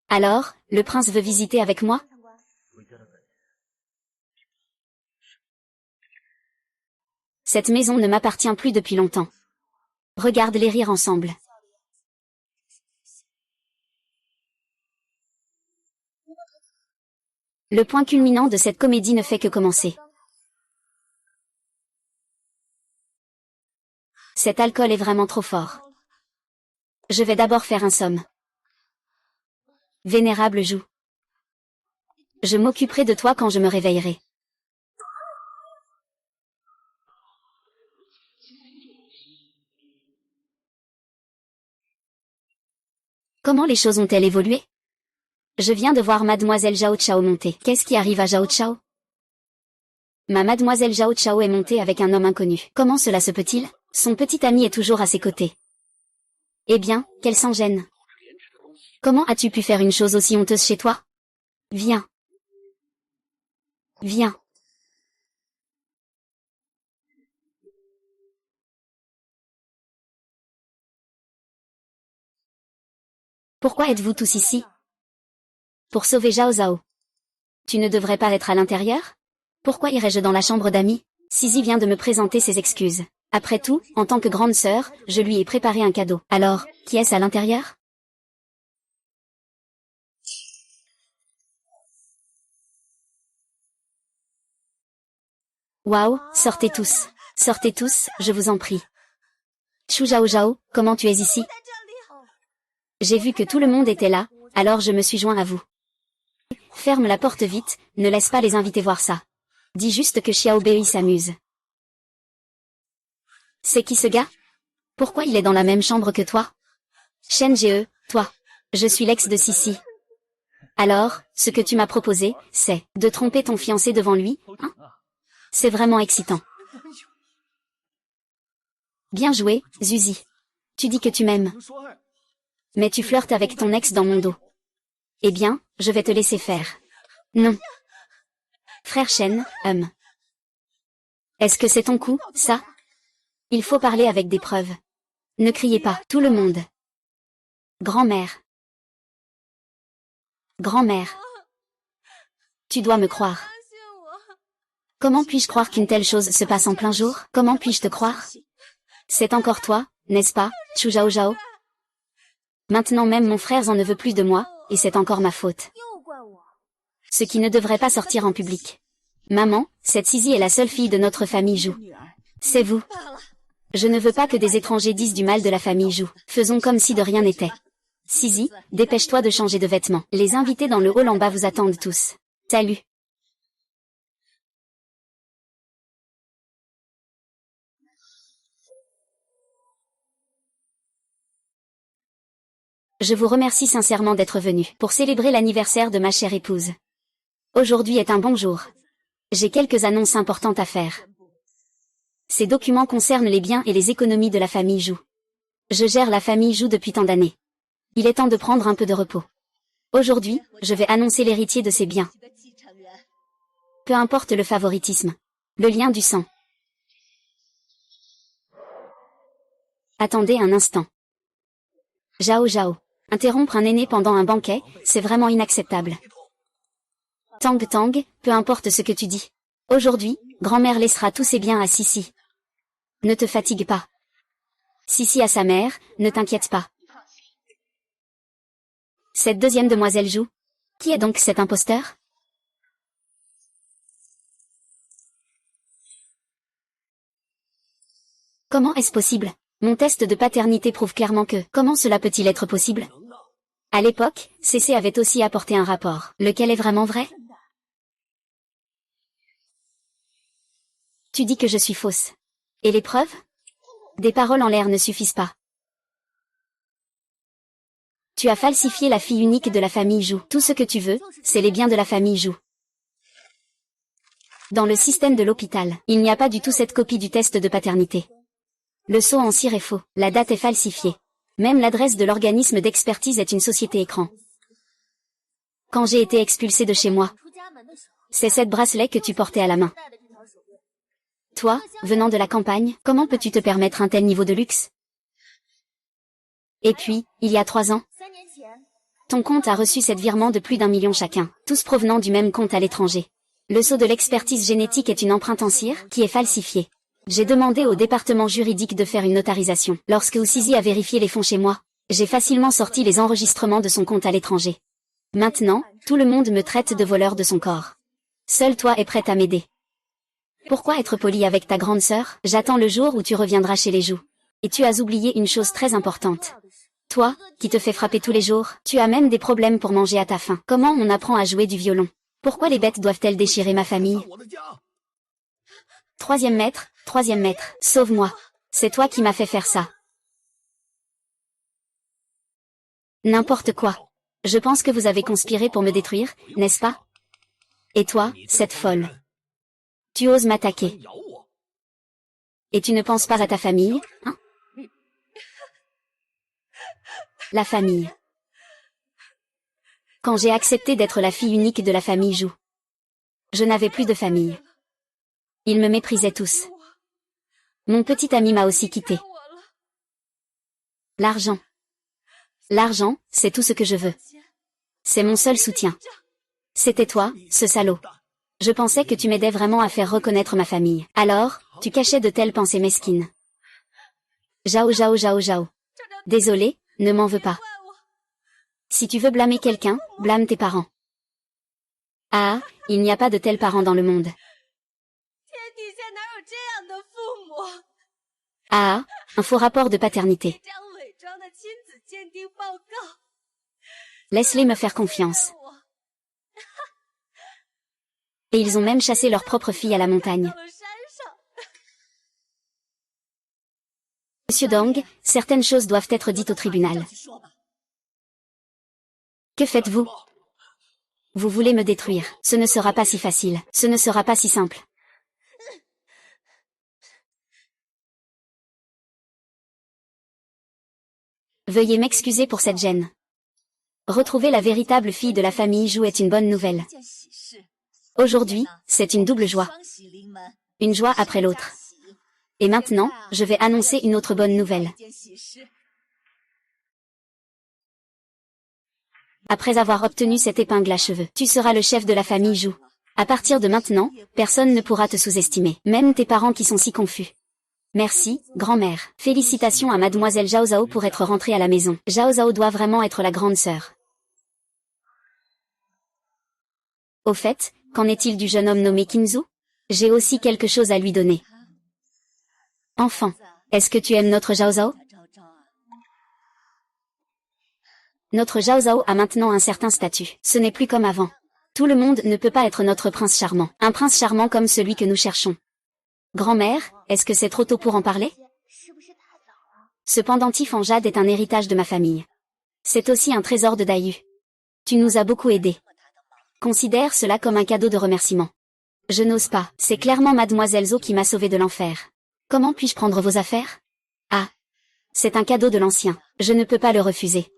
Alors, le prince veut visiter avec moi? Cette maison ne m'appartient plus depuis longtemps. Regarde-les rire ensemble. Le point culminant de cette comédie ne fait que commencer. Cet alcool est vraiment trop fort. Je vais d'abord faire un somme. Vénérable Zhu. Je m'occuperai de toi quand je me réveillerai. Comment les choses ont-elles évolué? Je viens de voir mademoiselle Zhao Chao monter. Qu'est-ce qui arrive à Zhao Chao? Ma mademoiselle Zhao Chao est montée avec un homme inconnu. Comment cela se peut-il? Son petit ami est toujours à ses côtés. Eh bien, qu'elle s'en gêne. Comment as-tu pu faire une chose aussi honteuse chez toi? Viens. Viens. Pourquoi êtes-vous tous ici? Pour sauver Zhao Zhao. Tu ne devrais pas être à l'intérieur? Pourquoi irais-je dans la chambre d'amis? Sisi vient de me présenter ses excuses. Après tout, en tant que grande sœur, je lui ai préparé un cadeau. Alors, qui est-ce à l'intérieur? Waouh, sortez tous. Sortez tous, je vous en prie. Chu Zhao Zhao, comment tu es ici? J'ai vu que tout le monde était là, alors je me suis joint à vous. Ferme la porte vite, ne laisse pas les invités voir ça. Dis juste que Xiao Bei s'amuse. C'est qui ce gars? Pourquoi il est dans la même chambre que toi? Shen Ge, toi. Je suis l'ex de Sisi. Alors, ce que tu m'as proposé, c'est de tromper ton fiancé devant lui, hein? C'est vraiment excitant. Bien joué, Zuzi. Tu dis que tu m'aimes. Mais tu flirtes avec ton ex dans mon dos. Eh bien, je vais te laisser faire. Non. Frère Shen, Est-ce que c'est ton coup, ça? Il faut parler avec des preuves. Ne criez pas, tout le monde. Grand-mère. Grand-mère. Tu dois me croire. Comment puis-je croire qu'une telle chose se passe en plein jour? Comment puis-je te croire? C'est encore toi, n'est-ce pas, Chu Zhao Zhao? Maintenant même mon frère en ne veut plus de moi, et c'est encore ma faute. Ce qui ne devrait pas sortir en public. Maman, cette Sisi est la seule fille de notre famille Zhu. C'est vous. Je ne veux pas que des étrangers disent du mal de la famille Zhu. Faisons comme si de rien n'était. Sisi, dépêche-toi de changer de vêtements. Les invités dans le hall en bas vous attendent tous. Salut. Je vous remercie sincèrement d'être venu pour célébrer l'anniversaire de ma chère épouse. Aujourd'hui est un bon jour. J'ai quelques annonces importantes à faire. Ces documents concernent les biens et les économies de la famille Zhu. Je gère la famille Zhu depuis tant d'années. Il est temps de prendre un peu de repos. Aujourd'hui, je vais annoncer l'héritier de ces biens. Peu importe le favoritisme. Le lien du sang. Attendez un instant. Zhao Zhao. Interrompre un aîné pendant un banquet, c'est vraiment inacceptable. Tang Tang, peu importe ce que tu dis. Aujourd'hui, grand-mère laissera tous ses biens à Sisi. Ne te fatigue pas. Sisi à sa mère, ne t'inquiète pas. Cette deuxième demoiselle Zhu. Qui est donc cet imposteur? Comment est-ce possible? Mon test de paternité prouve clairement que... Comment cela peut-il être possible? À l'époque, CC avait aussi apporté un rapport. Lequel est vraiment vrai? Tu dis que je suis fausse. Et les preuves? Des paroles en l'air ne suffisent pas. Tu as falsifié la fille unique de la famille Zhu. Tout ce que tu veux, c'est les biens de la famille Zhu. Dans le système de l'hôpital, il n'y a pas du tout cette copie du test de paternité. Le sceau en cire est faux, la date est falsifiée. Même l'adresse de l'organisme d'expertise est une société écran. Quand j'ai été expulsée de chez moi, c'est cette bracelet que tu portais à la main. Toi, venant de la campagne, comment peux-tu te permettre un tel niveau de luxe? Et puis, il y a 3 ans, ton compte a reçu cette virement de plus d'1 million chacun, tous provenant du même compte à l'étranger. Le sceau de l'expertise génétique est une empreinte en cire qui est falsifiée. J'ai demandé au département juridique de faire une notarisation. Lorsque Ousizi a vérifié les fonds chez moi, j'ai facilement sorti les enregistrements de son compte à l'étranger. Maintenant, tout le monde me traite de voleur de son corps. Seul toi es prête à m'aider. Pourquoi être poli avec ta grande sœur? J'attends le jour où tu reviendras chez les Zhu. Et tu as oublié une chose très importante. Toi, qui te fais frapper tous les jours, tu as même des problèmes pour manger à ta faim. Comment on apprend à jouer du violon? Pourquoi les bêtes doivent-elles déchirer ma famille? Troisième maître, sauve-moi. C'est toi qui m'as fait faire ça. N'importe quoi. Je pense que vous avez conspiré pour me détruire, n'est-ce pas? Et toi, cette folle. Tu oses m'attaquer. Et tu ne penses pas à ta famille, hein? La famille. Quand j'ai accepté d'être la fille unique de la famille Zhou, je n'avais plus de famille. Ils me méprisaient tous. Mon petit ami m'a aussi quitté. L'argent. L'argent, c'est tout ce que je veux. C'est mon seul soutien. C'était toi, ce salaud. Je pensais que tu m'aidais vraiment à faire reconnaître ma famille. Alors, tu cachais de telles pensées mesquines. Zhao Zhao Zhao Zhao. Désolé, ne m'en veux pas. Si tu veux blâmer quelqu'un, blâme tes parents. Ah, il n'y a pas de tels parents dans le monde. Ah, un faux rapport de paternité. Laisse-les me faire confiance. Et ils ont même chassé leur propre fille à la montagne. Monsieur Dong, certaines choses doivent être dites au tribunal. Que faites-vous? Vous voulez me détruire. Ce ne sera pas si facile. Ce ne sera pas si simple. Veuillez m'excuser pour cette gêne. Retrouver la véritable fille de la famille Zhou est une bonne nouvelle. Aujourd'hui, c'est une double joie. Une joie après l'autre. Et maintenant, je vais annoncer une autre bonne nouvelle. Après avoir obtenu cette épingle à cheveux, tu seras le chef de la famille Zhou. À partir de maintenant, personne ne pourra te sous-estimer, même tes parents qui sont si confus. Merci, grand-mère. Félicitations à mademoiselle Zhao Zhao pour être rentrée à la maison. Zhao Zhao doit vraiment être la grande sœur. Au fait, qu'en est-il du jeune homme nommé Qinzu? J'ai aussi quelque chose à lui donner. Enfant, est-ce que tu aimes notre Zhao Zhao? Notre Zhao Zhao a maintenant un certain statut. Ce n'est plus comme avant. Tout le monde ne peut pas être notre prince charmant. Un prince charmant comme celui que nous cherchons. Grand-mère, est-ce que c'est trop tôt pour en parler? Ce pendentif en jade est un héritage de ma famille. C'est aussi un trésor de Dayu. Tu nous as beaucoup aidés. Considère cela comme un cadeau de remerciement. Je n'ose pas, c'est clairement mademoiselle Zhou qui m'a sauvé de l'enfer. Comment puis-je prendre vos affaires? Ah. C'est un cadeau de l'ancien, je ne peux pas le refuser.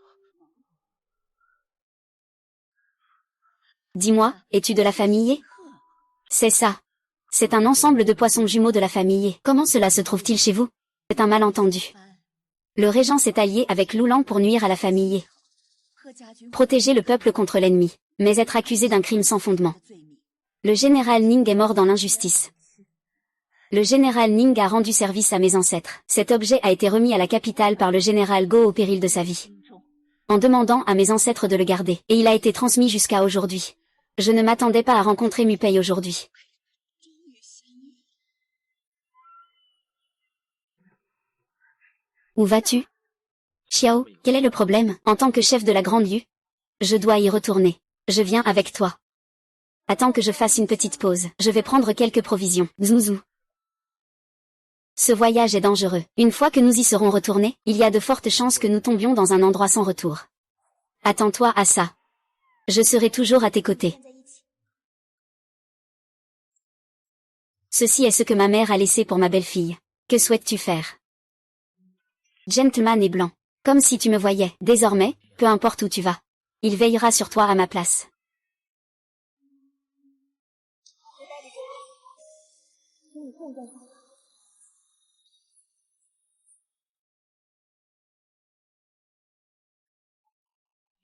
Dis-moi, es-tu de la famille? C'est ça. C'est un ensemble de poissons jumeaux de la famille. Comment cela se trouve-t-il chez vous? C'est un malentendu. Le régent s'est allié avec Lulan pour nuire à la famille. Protéger le peuple contre l'ennemi, mais être accusé d'un crime sans fondement. Le général Ning est mort dans l'injustice. Le général Ning a rendu service à mes ancêtres. Cet objet a été remis à la capitale par le général Go au péril de sa vie. En demandant à mes ancêtres de le garder, et il a été transmis jusqu'à aujourd'hui. Je ne m'attendais pas à rencontrer Mupei aujourd'hui. Où vas-tu? Xiao, quel est le problème? En tant que chef de la Grande Yu, je dois y retourner. Je viens avec toi. Attends que je fasse une petite pause. Je vais prendre quelques provisions. Zouzou. Ce voyage est dangereux. Une fois que nous y serons retournés, il y a de fortes chances que nous tombions dans un endroit sans retour. Attends-toi à ça. Je serai toujours à tes côtés. Ceci est ce que ma mère a laissé pour ma belle-fille. Que souhaites-tu faire? Gentleman et blanc. Comme si tu me voyais. Désormais, peu importe où tu vas. Il veillera sur toi à ma place.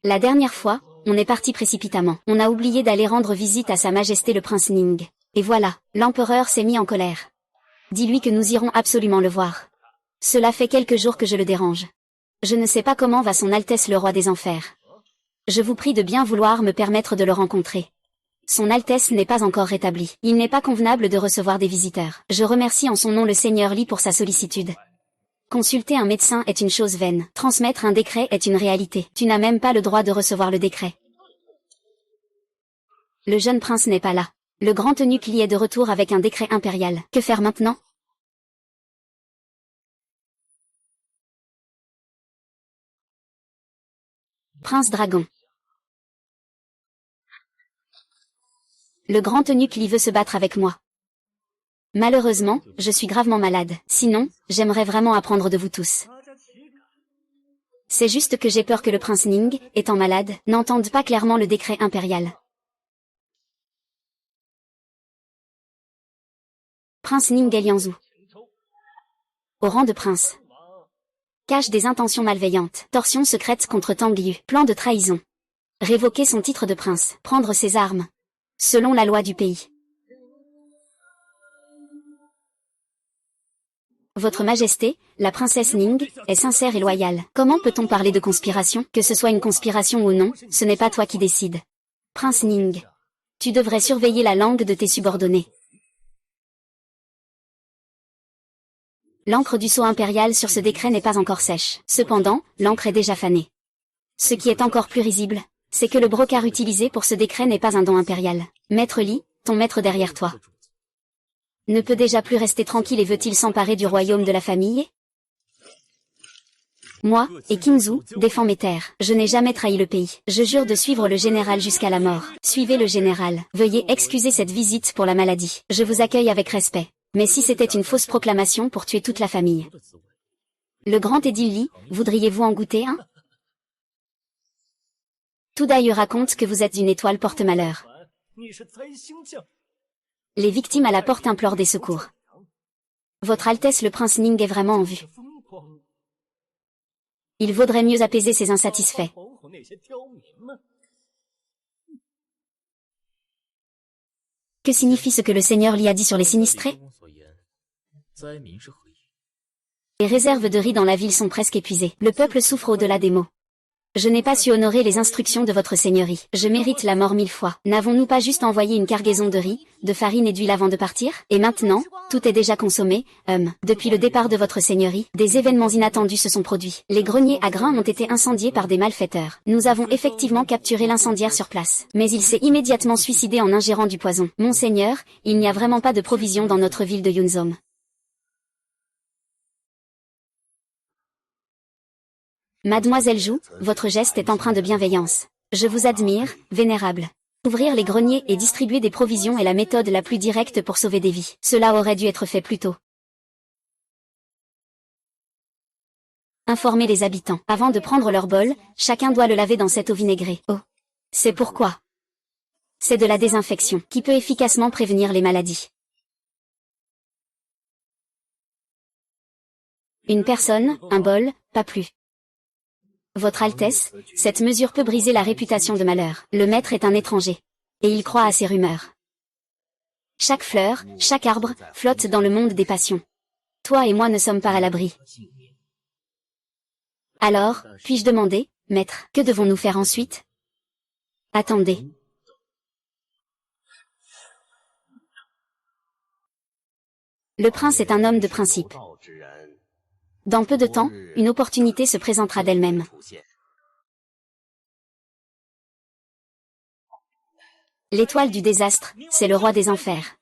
La dernière fois, on est parti précipitamment. On a oublié d'aller rendre visite à Sa Majesté le Prince Ning. Et voilà, l'empereur s'est mis en colère. Dis-lui que nous irons absolument le voir. Cela fait quelques jours que je le dérange. Je ne sais pas comment va son Altesse le Roi des Enfers. Je vous prie de bien vouloir me permettre de le rencontrer. Son Altesse n'est pas encore rétablie. Il n'est pas convenable de recevoir des visiteurs. Je remercie en son nom le Seigneur Li pour sa sollicitude. Consulter un médecin est une chose vaine. Transmettre un décret est une réalité. Tu n'as même pas le droit de recevoir le décret. Le jeune prince n'est pas là. Le grand eunuque Li est de retour avec un décret impérial. Que faire maintenant? Prince Dragon. Le grand eunuque Li veut se battre avec moi. Malheureusement, je suis gravement malade. Sinon, j'aimerais vraiment apprendre de vous tous. C'est juste que j'ai peur que le prince Ning, étant malade, n'entende pas clairement le décret impérial. Prince Ning Elianzhu. Au rang de prince. Cache des intentions malveillantes. Torsion secrète contre Tang Yu. Plan de trahison. Révoquer son titre de prince. Prendre ses armes. Selon la loi du pays. Votre Majesté, la princesse Ning, est sincère et loyale. Comment peut-on parler de conspiration? Que ce soit une conspiration ou non, ce n'est pas toi qui décides. Prince Ning. Tu devrais surveiller la langue de tes subordonnés. L'encre du sceau impérial sur ce décret n'est pas encore sèche. Cependant, l'encre est déjà fanée. Ce qui est encore plus risible, c'est que le brocart utilisé pour ce décret n'est pas un don impérial. Maître Li, ton maître derrière toi, ne peut déjà plus rester tranquille et veut-il s'emparer du royaume de la famille? Moi, et Qingzhou, défends mes terres. Je n'ai jamais trahi le pays. Je jure de suivre le général jusqu'à la mort. Suivez le général. Veuillez excuser cette visite pour la maladie. Je vous accueille avec respect. Mais si c'était une fausse proclamation pour tuer toute la famille. Le grand édile Li, voudriez-vous en goûter un? Tout d'ailleurs raconte que vous êtes une étoile porte-malheur. Les victimes à la porte implorent des secours. Votre Altesse le prince Ning est vraiment en vue. Il vaudrait mieux apaiser ses insatisfaits. Que signifie ce que le seigneur Li a dit sur les sinistrés? Les réserves de riz dans la ville sont presque épuisées. Le peuple souffre au-delà des mots. Je n'ai pas su honorer les instructions de votre seigneurie. Je mérite la mort 1000 fois. N'avons-nous pas juste envoyé une cargaison de riz, de farine et d'huile avant de partir? Et maintenant, tout est déjà consommé. Depuis le départ de votre seigneurie, des événements inattendus se sont produits. Les greniers à grains ont été incendiés par des malfaiteurs. Nous avons effectivement capturé l'incendiaire sur place. Mais il s'est immédiatement suicidé en ingérant du poison. Monseigneur, il n'y a vraiment pas de provisions dans notre ville de Yunzom. Mademoiselle Zhu, votre geste est empreint de bienveillance. Je vous admire, vénérable. Ouvrir les greniers et distribuer des provisions est la méthode la plus directe pour sauver des vies. Cela aurait dû être fait plus tôt. Informer les habitants. Avant de prendre leur bol, chacun doit le laver dans cette eau vinaigrée. Oh. C'est pourquoi. C'est de la désinfection, qui peut efficacement prévenir les maladies. Une personne, un bol, pas plus. Votre Altesse, cette mesure peut briser la réputation de malheur. Le maître est un étranger. Et il croit à ces rumeurs. Chaque fleur, chaque arbre, flotte dans le monde des passions. Toi et moi ne sommes pas à l'abri. Alors, puis-je demander, maître, que devons-nous faire ensuite? Attendez. Le prince est un homme de principe. Dans peu de temps, une opportunité se présentera d'elle-même. L'étoile du désastre, c'est le roi des enfers.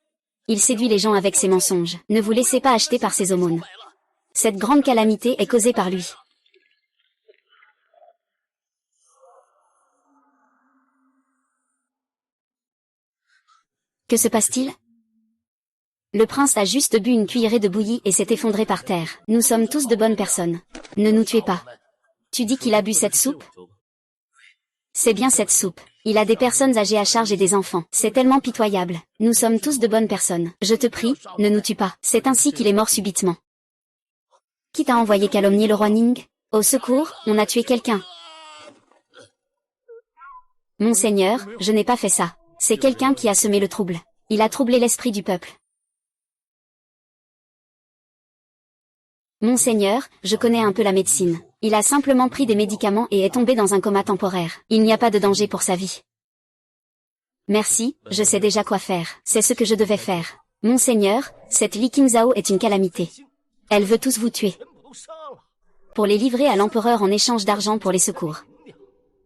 Il séduit les gens avec ses mensonges. Ne vous laissez pas acheter par ses aumônes. Cette grande calamité est causée par lui. Que se passe-t-il? Le prince a juste bu une cuillerée de bouillie et s'est effondré par terre. Nous sommes tous de bonnes personnes. Ne nous tuez pas. Tu dis qu'il a bu cette soupe? C'est bien cette soupe. Il a des personnes âgées à charge et des enfants. C'est tellement pitoyable. Nous sommes tous de bonnes personnes. Je te prie, ne nous tue pas. C'est ainsi qu'il est mort subitement. Qui t'a envoyé calomnier le roi Ning? Au secours, on a tué quelqu'un. Monseigneur, je n'ai pas fait ça. C'est quelqu'un qui a semé le trouble. Il a troublé l'esprit du peuple. Monseigneur, je connais un peu la médecine. Il a simplement pris des médicaments et est tombé dans un coma temporaire. Il n'y a pas de danger pour sa vie. Merci, je sais déjà quoi faire. C'est ce que je devais faire. Monseigneur, cette Li Qingzhao est une calamité. Elle veut tous vous tuer. pour les livrer à l'empereur en échange d'argent pour les secours.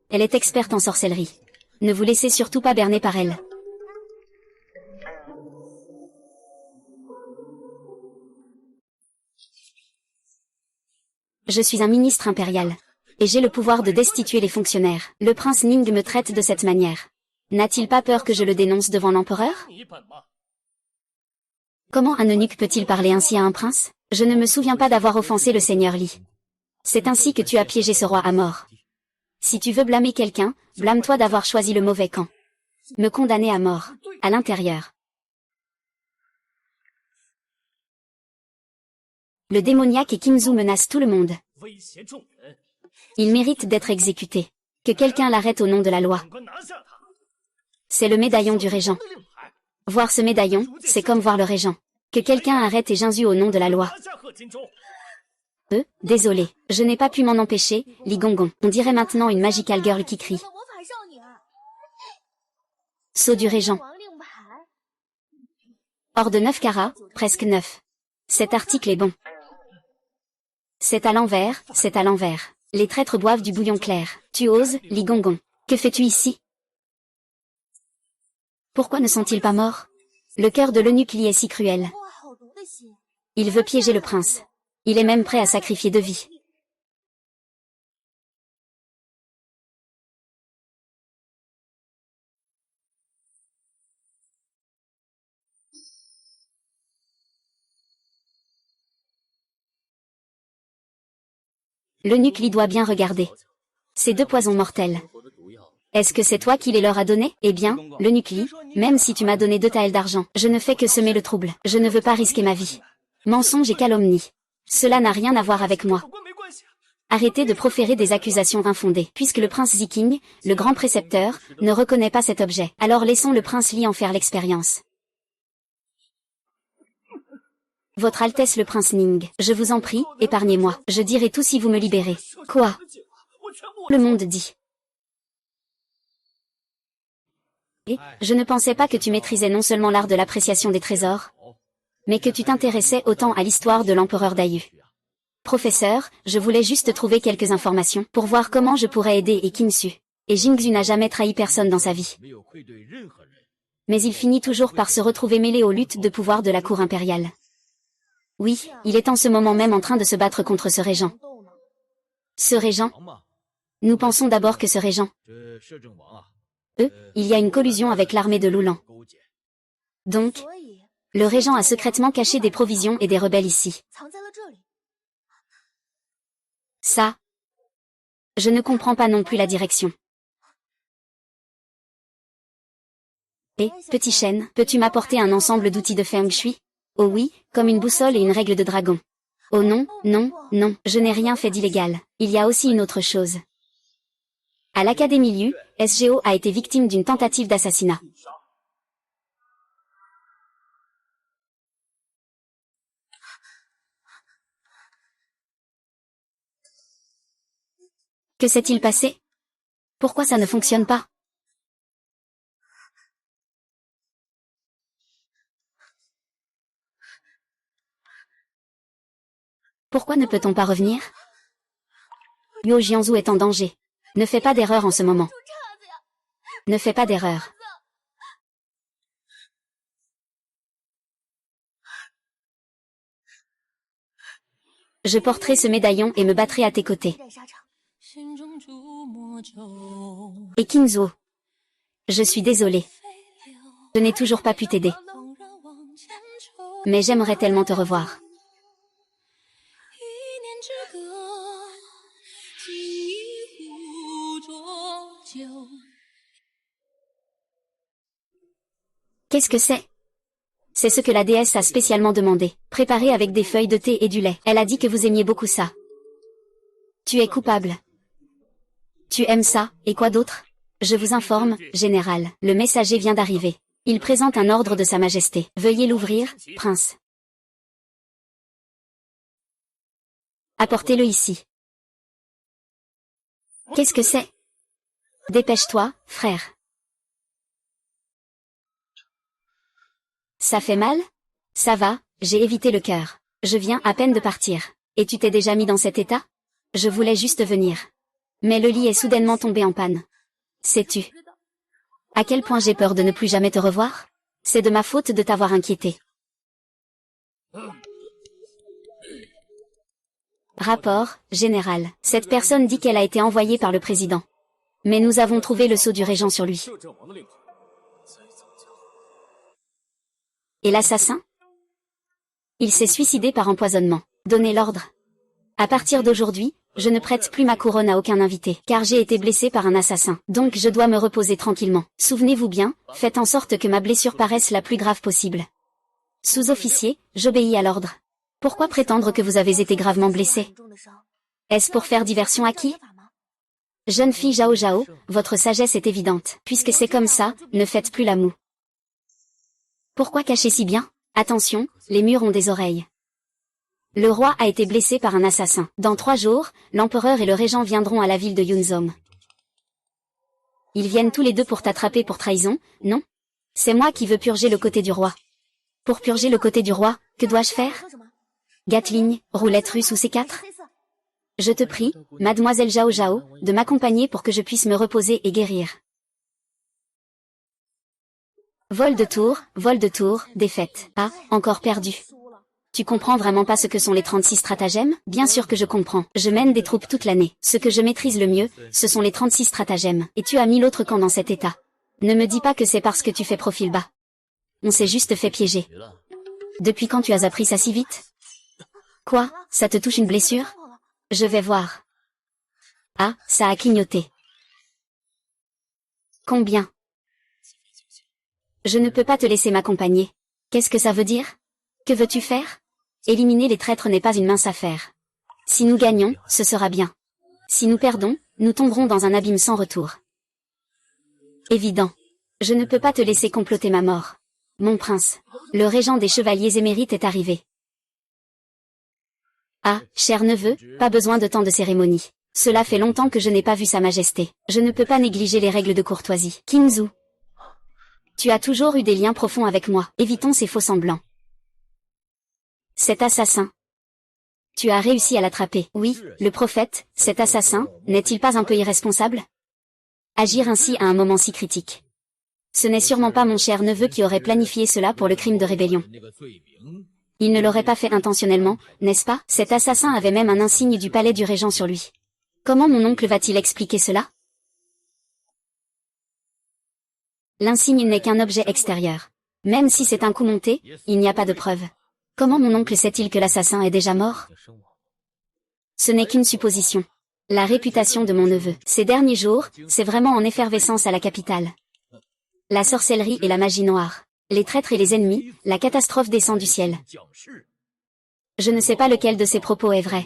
Elle est experte en sorcellerie. Ne vous laissez surtout pas berner par elle. Je suis un ministre impérial. Et j'ai le pouvoir de destituer les fonctionnaires. Le prince Ning me traite de cette manière. N'a-t-il pas peur que je le dénonce devant l'empereur? Comment un eunuque peut-il parler ainsi à un prince? Je ne me souviens pas d'avoir offensé le seigneur Li. C'est ainsi que tu as piégé ce roi à mort. Si tu veux blâmer quelqu'un, blâme-toi d'avoir choisi le mauvais camp. Me condamner à mort, à l'intérieur. Le démoniaque et Qingzu menacent tout le monde. Il mérite d'être exécuté. Que quelqu'un l'arrête au nom de la loi. C'est le médaillon du régent. Voir ce médaillon, c'est comme voir le régent. Que quelqu'un arrête et Jingzu au nom de la loi. Désolé, je n'ai pas pu m'en empêcher, Li Gonggong. On dirait maintenant une magical girl qui crie. Sceau du régent. Hors de 9 carats, presque 9. Cet article est bon. C'est à l'envers, c'est à l'envers. Les traîtres boivent du bouillon clair. Tu oses, Li Gonggong. Que fais-tu ici? Pourquoi ne sont-ils pas morts? Le cœur de l'eunuque Li est si cruel. Il veut piéger le prince. Il est même prêt à sacrifier 2 vies. L'eunuque Li doit bien regarder. Ces 2 poisons mortels. Est-ce que c'est toi qui les leur as donnés? Eh bien, l'eunuque Li, même si tu m'as donné 2 taels d'argent, je ne fais que semer le trouble. Je ne veux pas risquer ma vie. Mensonge et calomnie. Cela n'a rien à voir avec moi. Arrêtez de proférer des accusations infondées. Puisque le prince Ziqing, le grand précepteur, ne reconnaît pas cet objet, alors laissons le prince Li en faire l'expérience. Votre Altesse le prince Ning, je vous en prie, épargnez-moi. Je dirai tout si vous me libérez. Quoi? Le monde dit. Et, je ne pensais pas que tu maîtrisais non seulement l'art de l'appréciation des trésors, mais que tu t'intéressais autant à l'histoire de l'empereur Dayu. Professeur, je voulais juste trouver quelques informations pour voir comment je pourrais aider et Qingsu. Et Jingzu n'a jamais trahi personne dans sa vie. Mais il finit toujours par se retrouver mêlé aux luttes de pouvoir de la cour impériale. Oui, il est en ce moment même en train de se battre contre ce régent. Ce régent? Nous pensons d'abord que ce régent. Il y a une collusion avec l'armée de Lulan. Donc, le régent a secrètement caché des provisions et des rebelles ici. Ça, je ne comprends pas non plus la direction. Et, petit chêne, peux-tu m'apporter un ensemble d'outils de Feng Shui? Oh oui, comme une boussole et une règle de dragon. Oh non, non, non, je n'ai rien fait d'illégal. Il y a aussi une autre chose. À l'Académie Liu, SGO a été victime d'une tentative d'assassinat. Que s'est-il passé? Pourquoi ça ne fonctionne pas? Pourquoi ne peut-on pas revenir? Yo Jianzhu est en danger. Ne fais pas d'erreur en ce moment. Ne fais pas d'erreur. Je porterai ce médaillon et me battrai à tes côtés. Et Qingzu, je suis désolée. Je n'ai toujours pas pu t'aider. Mais j'aimerais tellement te revoir. Qu'est-ce que c'est? C'est ce que la déesse a spécialement demandé, préparé avec des feuilles de thé et du lait. Elle a dit que vous aimiez beaucoup ça. Tu es coupable. Tu aimes ça, et quoi d'autre? Je vous informe, général, le messager vient d'arriver. Il présente un ordre de Sa Majesté. Veuillez l'ouvrir, prince. Apportez-le ici. Qu'est-ce que c'est? Dépêche-toi, frère. Ça fait mal? Ça va, j'ai évité le cœur. Je viens à peine de partir. Et tu t'es déjà mis dans cet état? Je voulais juste venir. Mais le lit est soudainement tombé en panne. Sais-tu à quel point j'ai peur de ne plus jamais te revoir? C'est de ma faute de t'avoir inquiété. Rapport, général. Cette personne dit qu'elle a été envoyée par le président. Mais nous avons trouvé le sceau du régent sur lui. Et l'assassin? Il s'est suicidé par empoisonnement. Donnez l'ordre. À partir d'aujourd'hui, je ne prête plus ma couronne à aucun invité, car j'ai été blessé par un assassin. Donc je dois me reposer tranquillement. Souvenez-vous bien, faites en sorte que ma blessure paraisse la plus grave possible. Sous-officier, j'obéis à l'ordre. Pourquoi prétendre que vous avez été gravement blessé? Est-ce pour faire diversion à qui? Jeune fille Zhao Zhao, votre sagesse est évidente. Puisque c'est comme ça, ne faites plus la moue. Pourquoi cacher si bien? Attention, les murs ont des oreilles. Le roi a été blessé par un assassin. Dans 3 jours, l'empereur et le régent viendront à la ville de Yunzhong. Ils viennent tous les deux pour t'attraper pour trahison, non? C'est moi qui veux purger le côté du roi. Pour purger le côté du roi, que dois-je faire? Gatling, roulette russe ou C4? Je te prie, mademoiselle Zhao Zhao, de m'accompagner pour que je puisse me reposer et guérir. Vol de tour, défaite. Ah, encore perdu. Tu comprends vraiment pas ce que sont les 36 stratagèmes? Bien sûr que je comprends. Je mène des troupes toute l'année. Ce que je maîtrise le mieux, ce sont les 36 stratagèmes. Et tu as mis l'autre camp dans cet état. Ne me dis pas que c'est parce que tu fais profil bas. On s'est juste fait piéger. Depuis quand tu as appris ça si vite? Quoi? Ça te touche une blessure? Je vais voir. Ah, ça a clignoté. Combien? Je ne peux pas te laisser m'accompagner. Qu'est-ce que ça veut dire? Que veux-tu faire? Éliminer les traîtres n'est pas une mince affaire. Si nous gagnons, ce sera bien. Si nous perdons, nous tomberons dans un abîme sans retour. Évident. Je ne peux pas te laisser comploter ma mort. Mon prince, le régent des chevaliers émérites est arrivé. Ah, cher neveu, pas besoin de tant de cérémonie. Cela fait longtemps que je n'ai pas vu sa majesté. Je ne peux pas négliger les règles de courtoisie. Qingzu. Tu as toujours eu des liens profonds avec moi. Évitons ces faux semblants. Cet assassin. Tu as réussi à l'attraper. Oui, le prophète, cet assassin, n'est-il pas un peu irresponsable? Agir ainsi à un moment si critique. Ce n'est sûrement pas mon cher neveu qui aurait planifié cela pour le crime de rébellion. Il ne l'aurait pas fait intentionnellement, n'est-ce pas? Cet assassin avait même un insigne du palais du régent sur lui. Comment mon oncle va-t-il expliquer cela? L'insigne n'est qu'un objet extérieur. Même si c'est un coup monté, il n'y a pas de preuve. Comment mon oncle sait-il que l'assassin est déjà mort? Ce n'est qu'une supposition. La réputation de mon neveu. Ces derniers jours, c'est vraiment en effervescence à la capitale. La sorcellerie et la magie noire. Les traîtres et les ennemis, la catastrophe descend du ciel. Je ne sais pas lequel de ces propos est vrai.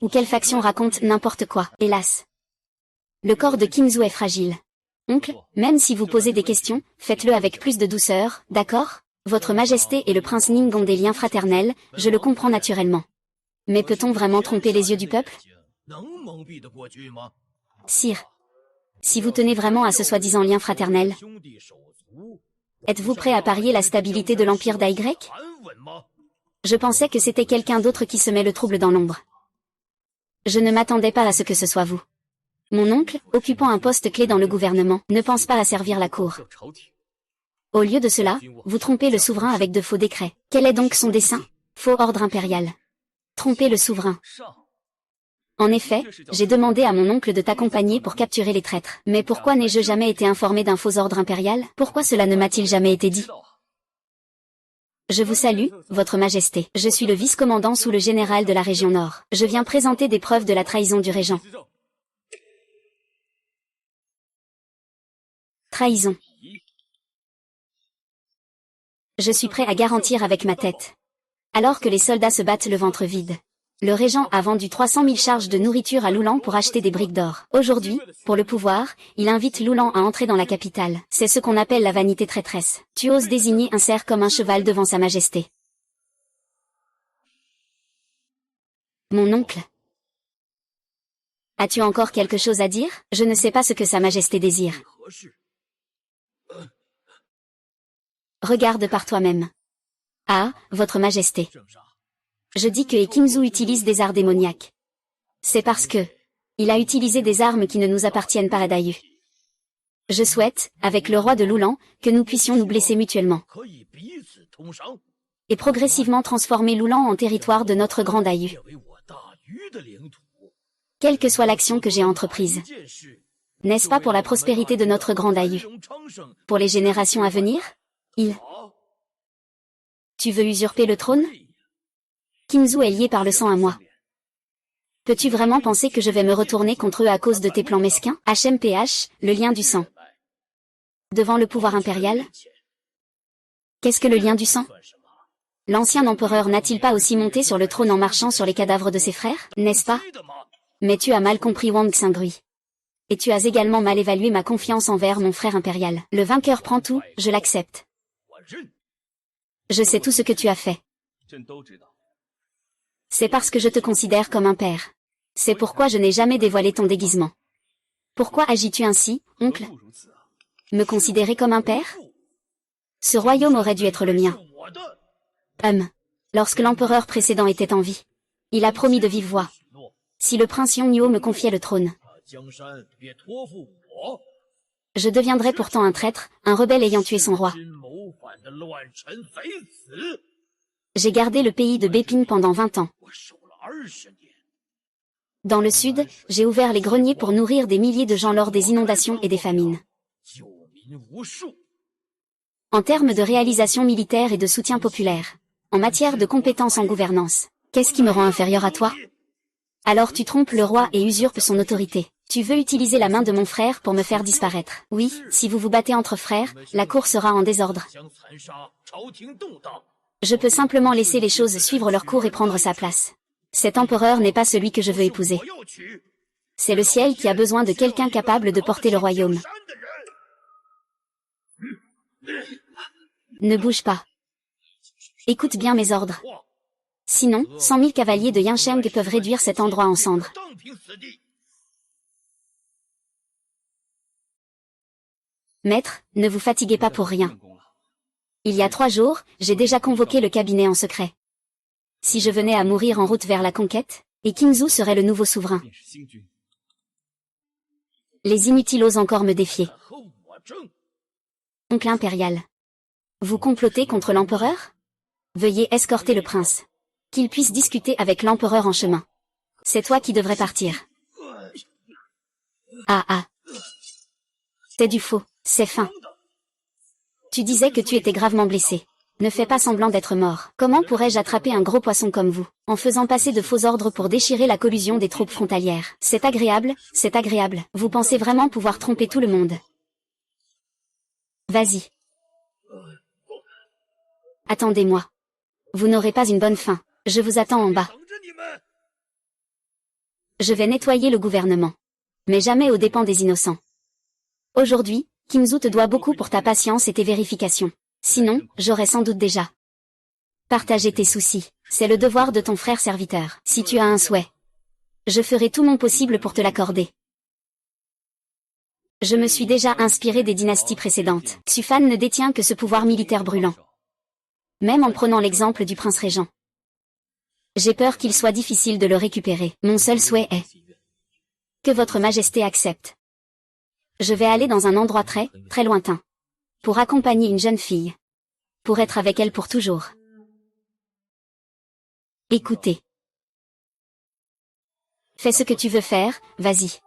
Ou quelle faction raconte n'importe quoi, hélas. Le corps de Qingzu est fragile. Oncle, même si vous posez des questions, faites-le avec plus de douceur, d'accord? Votre Majesté et le prince Ning ont des liens fraternels, je le comprends naturellement. Mais peut-on vraiment tromper les yeux du peuple? Sire, si vous tenez vraiment à ce soi-disant lien fraternel, êtes-vous prêt à parier la stabilité de l'empire d'Ai? Je pensais que c'était quelqu'un d'autre qui semait le trouble dans l'ombre. Je ne m'attendais pas à ce que ce soit vous. Mon oncle, occupant un poste clé dans le gouvernement, ne pense pas à servir la cour. Au lieu de cela, vous trompez le souverain avec de faux décrets. Quel est donc son dessein? Faux ordre impérial. Tromper le souverain. En effet, j'ai demandé à mon oncle de t'accompagner pour capturer les traîtres. Mais pourquoi n'ai-je jamais été informé d'un faux ordre impérial? Pourquoi cela ne m'a-t-il jamais été dit? Je vous salue, votre majesté. Je suis le vice-commandant sous le général de la région Nord. Je viens présenter des preuves de la trahison du régent. Trahison. Je suis prêt à garantir avec ma tête. Alors que les soldats se battent le ventre vide. Le régent a vendu 300 000 charges de nourriture à Loulan pour acheter des briques d'or. Aujourd'hui, pour le pouvoir, il invite Loulan à entrer dans la capitale. C'est ce qu'on appelle la vanité traîtresse. Tu oses désigner un cerf comme un cheval devant sa majesté. Mon oncle. As-tu encore quelque chose à dire? Je ne sais pas ce que sa majesté désire. Regarde par toi-même. Ah, votre majesté. Je dis que Qingzu utilise des arts démoniaques. C'est parce que il a utilisé des armes qui ne nous appartiennent pas à Dayu. Je souhaite, avec le roi de Lulan, que nous puissions nous blesser mutuellement. Et progressivement transformer Lulan en territoire de notre grand Dayu. Quelle que soit l'action que j'ai entreprise. N'est-ce pas pour la prospérité de notre grand Dayu? Pour les générations à venir? Tu veux usurper le trône? Qingzu est lié par le sang à moi. Peux-tu vraiment penser que je vais me retourner contre eux à cause de tes plans mesquins? HMPH, le lien du sang. Devant le pouvoir impérial? Qu'est-ce que le lien du sang? L'ancien empereur n'a-t-il pas aussi monté sur le trône en marchant sur les cadavres de ses frères, n'est-ce pas? Mais tu as mal compris Wang Xingui. Et tu as également mal évalué ma confiance envers mon frère impérial. Le vainqueur prend tout, je l'accepte. Je sais tout ce que tu as fait. C'est parce que je te considère comme un père. C'est pourquoi je n'ai jamais dévoilé ton déguisement. Pourquoi agis-tu ainsi, oncle? Me considérer comme un père? Ce royaume aurait dû être le mien. Lorsque l'empereur précédent était en vie, il a promis de vive voix. Si le prince Yongnyo me confiait le trône, je deviendrais pourtant un traître, un rebelle ayant tué son roi. J'ai gardé le pays de Bépine pendant 20 ans. Dans le sud, j'ai ouvert les greniers pour nourrir des milliers de gens lors des inondations et des famines. En termes de réalisation militaire et de soutien populaire, en matière de compétences en gouvernance, qu'est-ce qui me rend inférieur à toi? Alors tu trompes le roi et usurpes son autorité. Tu veux utiliser la main de mon frère pour me faire disparaître. Oui, si vous vous battez entre frères, la cour sera en désordre. Je peux simplement laisser les choses suivre leur cours et prendre sa place. Cet empereur n'est pas celui que je veux épouser. C'est le ciel qui a besoin de quelqu'un capable de porter le royaume. Ne bouge pas. Écoute bien mes ordres. Sinon, 100 000 cavaliers de Yansheng peuvent réduire cet endroit en cendres. Maître, ne vous fatiguez pas pour rien. Il y a 3 jours, j'ai déjà convoqué le cabinet en secret. Si je venais à mourir en route vers la conquête, et Qingzu serait le nouveau souverain. Les inutiles osent encore me défier. Oncle impérial. Vous complotez contre l'empereur? Veuillez escorter le prince. Qu'il puisse discuter avec l'empereur en chemin. C'est toi qui devrais partir. Ah. C'est du faux, c'est fin. Tu disais que tu étais gravement blessé. Ne fais pas semblant d'être mort. Comment pourrais-je attraper un gros poisson comme vous, en faisant passer de faux ordres pour déchirer la collusion des troupes frontalières? C'est agréable, c'est agréable. Vous pensez vraiment pouvoir tromper tout le monde? Vas-y. Attendez-moi. Vous n'aurez pas une bonne fin. Je vous attends en bas. Je vais nettoyer le gouvernement. Mais jamais aux dépens des innocents. Aujourd'hui, Qingzu te doit beaucoup pour ta patience et tes vérifications. Sinon, j'aurais sans doute déjà partagé tes soucis. C'est le devoir de ton frère serviteur. Si tu as un souhait, je ferai tout mon possible pour te l'accorder. Je me suis déjà inspiré des dynasties précédentes. Xufan ne détient que ce pouvoir militaire brûlant. Même en prenant l'exemple du prince régent. J'ai peur qu'il soit difficile de le récupérer. Mon seul souhait est que votre majesté accepte. Je vais aller dans un endroit très, très lointain. Pour accompagner une jeune fille. Pour être avec elle pour toujours. Écoutez. Fais ce que tu veux faire, vas-y.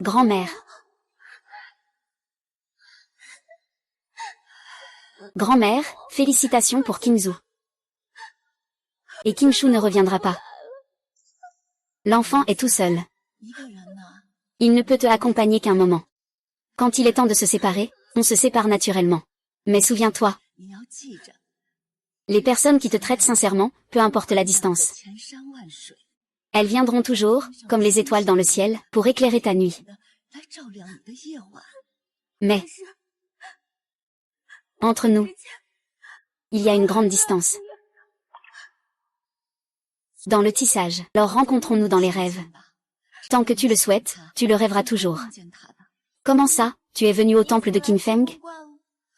Grand-mère. Grand-mère, félicitations pour Qingzu. Et Qingshu ne reviendra pas. L'enfant est tout seul. Il ne peut te accompagner qu'un moment. Quand il est temps de se séparer, on se sépare naturellement. Mais souviens-toi. Les personnes qui te traitent sincèrement, peu importe la distance. Elles viendront toujours, comme les étoiles dans le ciel, pour éclairer ta nuit. Mais, entre nous, Il y a une grande distance. Dans le tissage, alors rencontrons-nous dans les rêves. Tant que tu le souhaites, tu le rêveras toujours. Comment ça, tu es venu au temple de Qinfeng?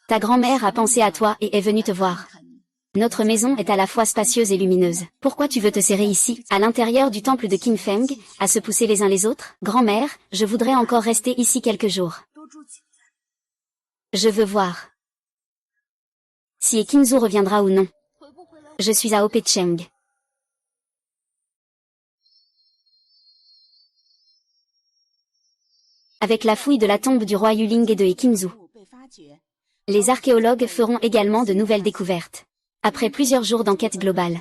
Ta grand-mère a pensé à toi et est venue te voir. Notre maison est à la fois spacieuse et lumineuse. Pourquoi tu veux te serrer ici, à l'intérieur du temple de Qinfeng, à se pousser les uns les autres? Grand-mère, je voudrais encore rester ici quelques jours. Je veux voir si Qinzhou reviendra ou non. Je suis à Opecheng. Avec la fouille de la tombe du roi Yuling et de Qinzhou, les archéologues feront également de nouvelles découvertes. Après plusieurs jours d'enquête globale,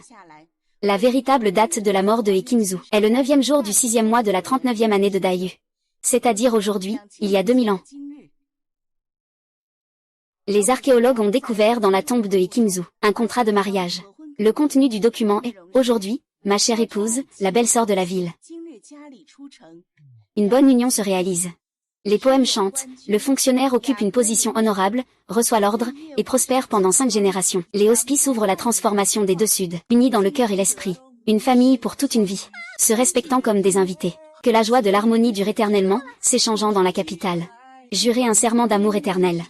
la véritable date de la mort de Qinzhou est le 9e jour du 6e mois de la 39e année de Daiyu. C'est-à-dire aujourd'hui, il y a 2000 ans. Les archéologues ont découvert dans la tombe de Qinzhou un contrat de mariage. Le contenu du document est, aujourd'hui, ma chère épouse, la belle-sœur de la ville. Une bonne union se réalise. Les poèmes chantent, le fonctionnaire occupe une position honorable, reçoit l'ordre, et prospère pendant 5 générations. Les hospices ouvrent la transformation des deux Suds, unis dans le cœur et l'esprit. Une famille pour toute une vie, se respectant comme des invités. Que la joie de l'harmonie dure éternellement, s'échangeant dans la capitale. Jurez un serment d'amour éternel.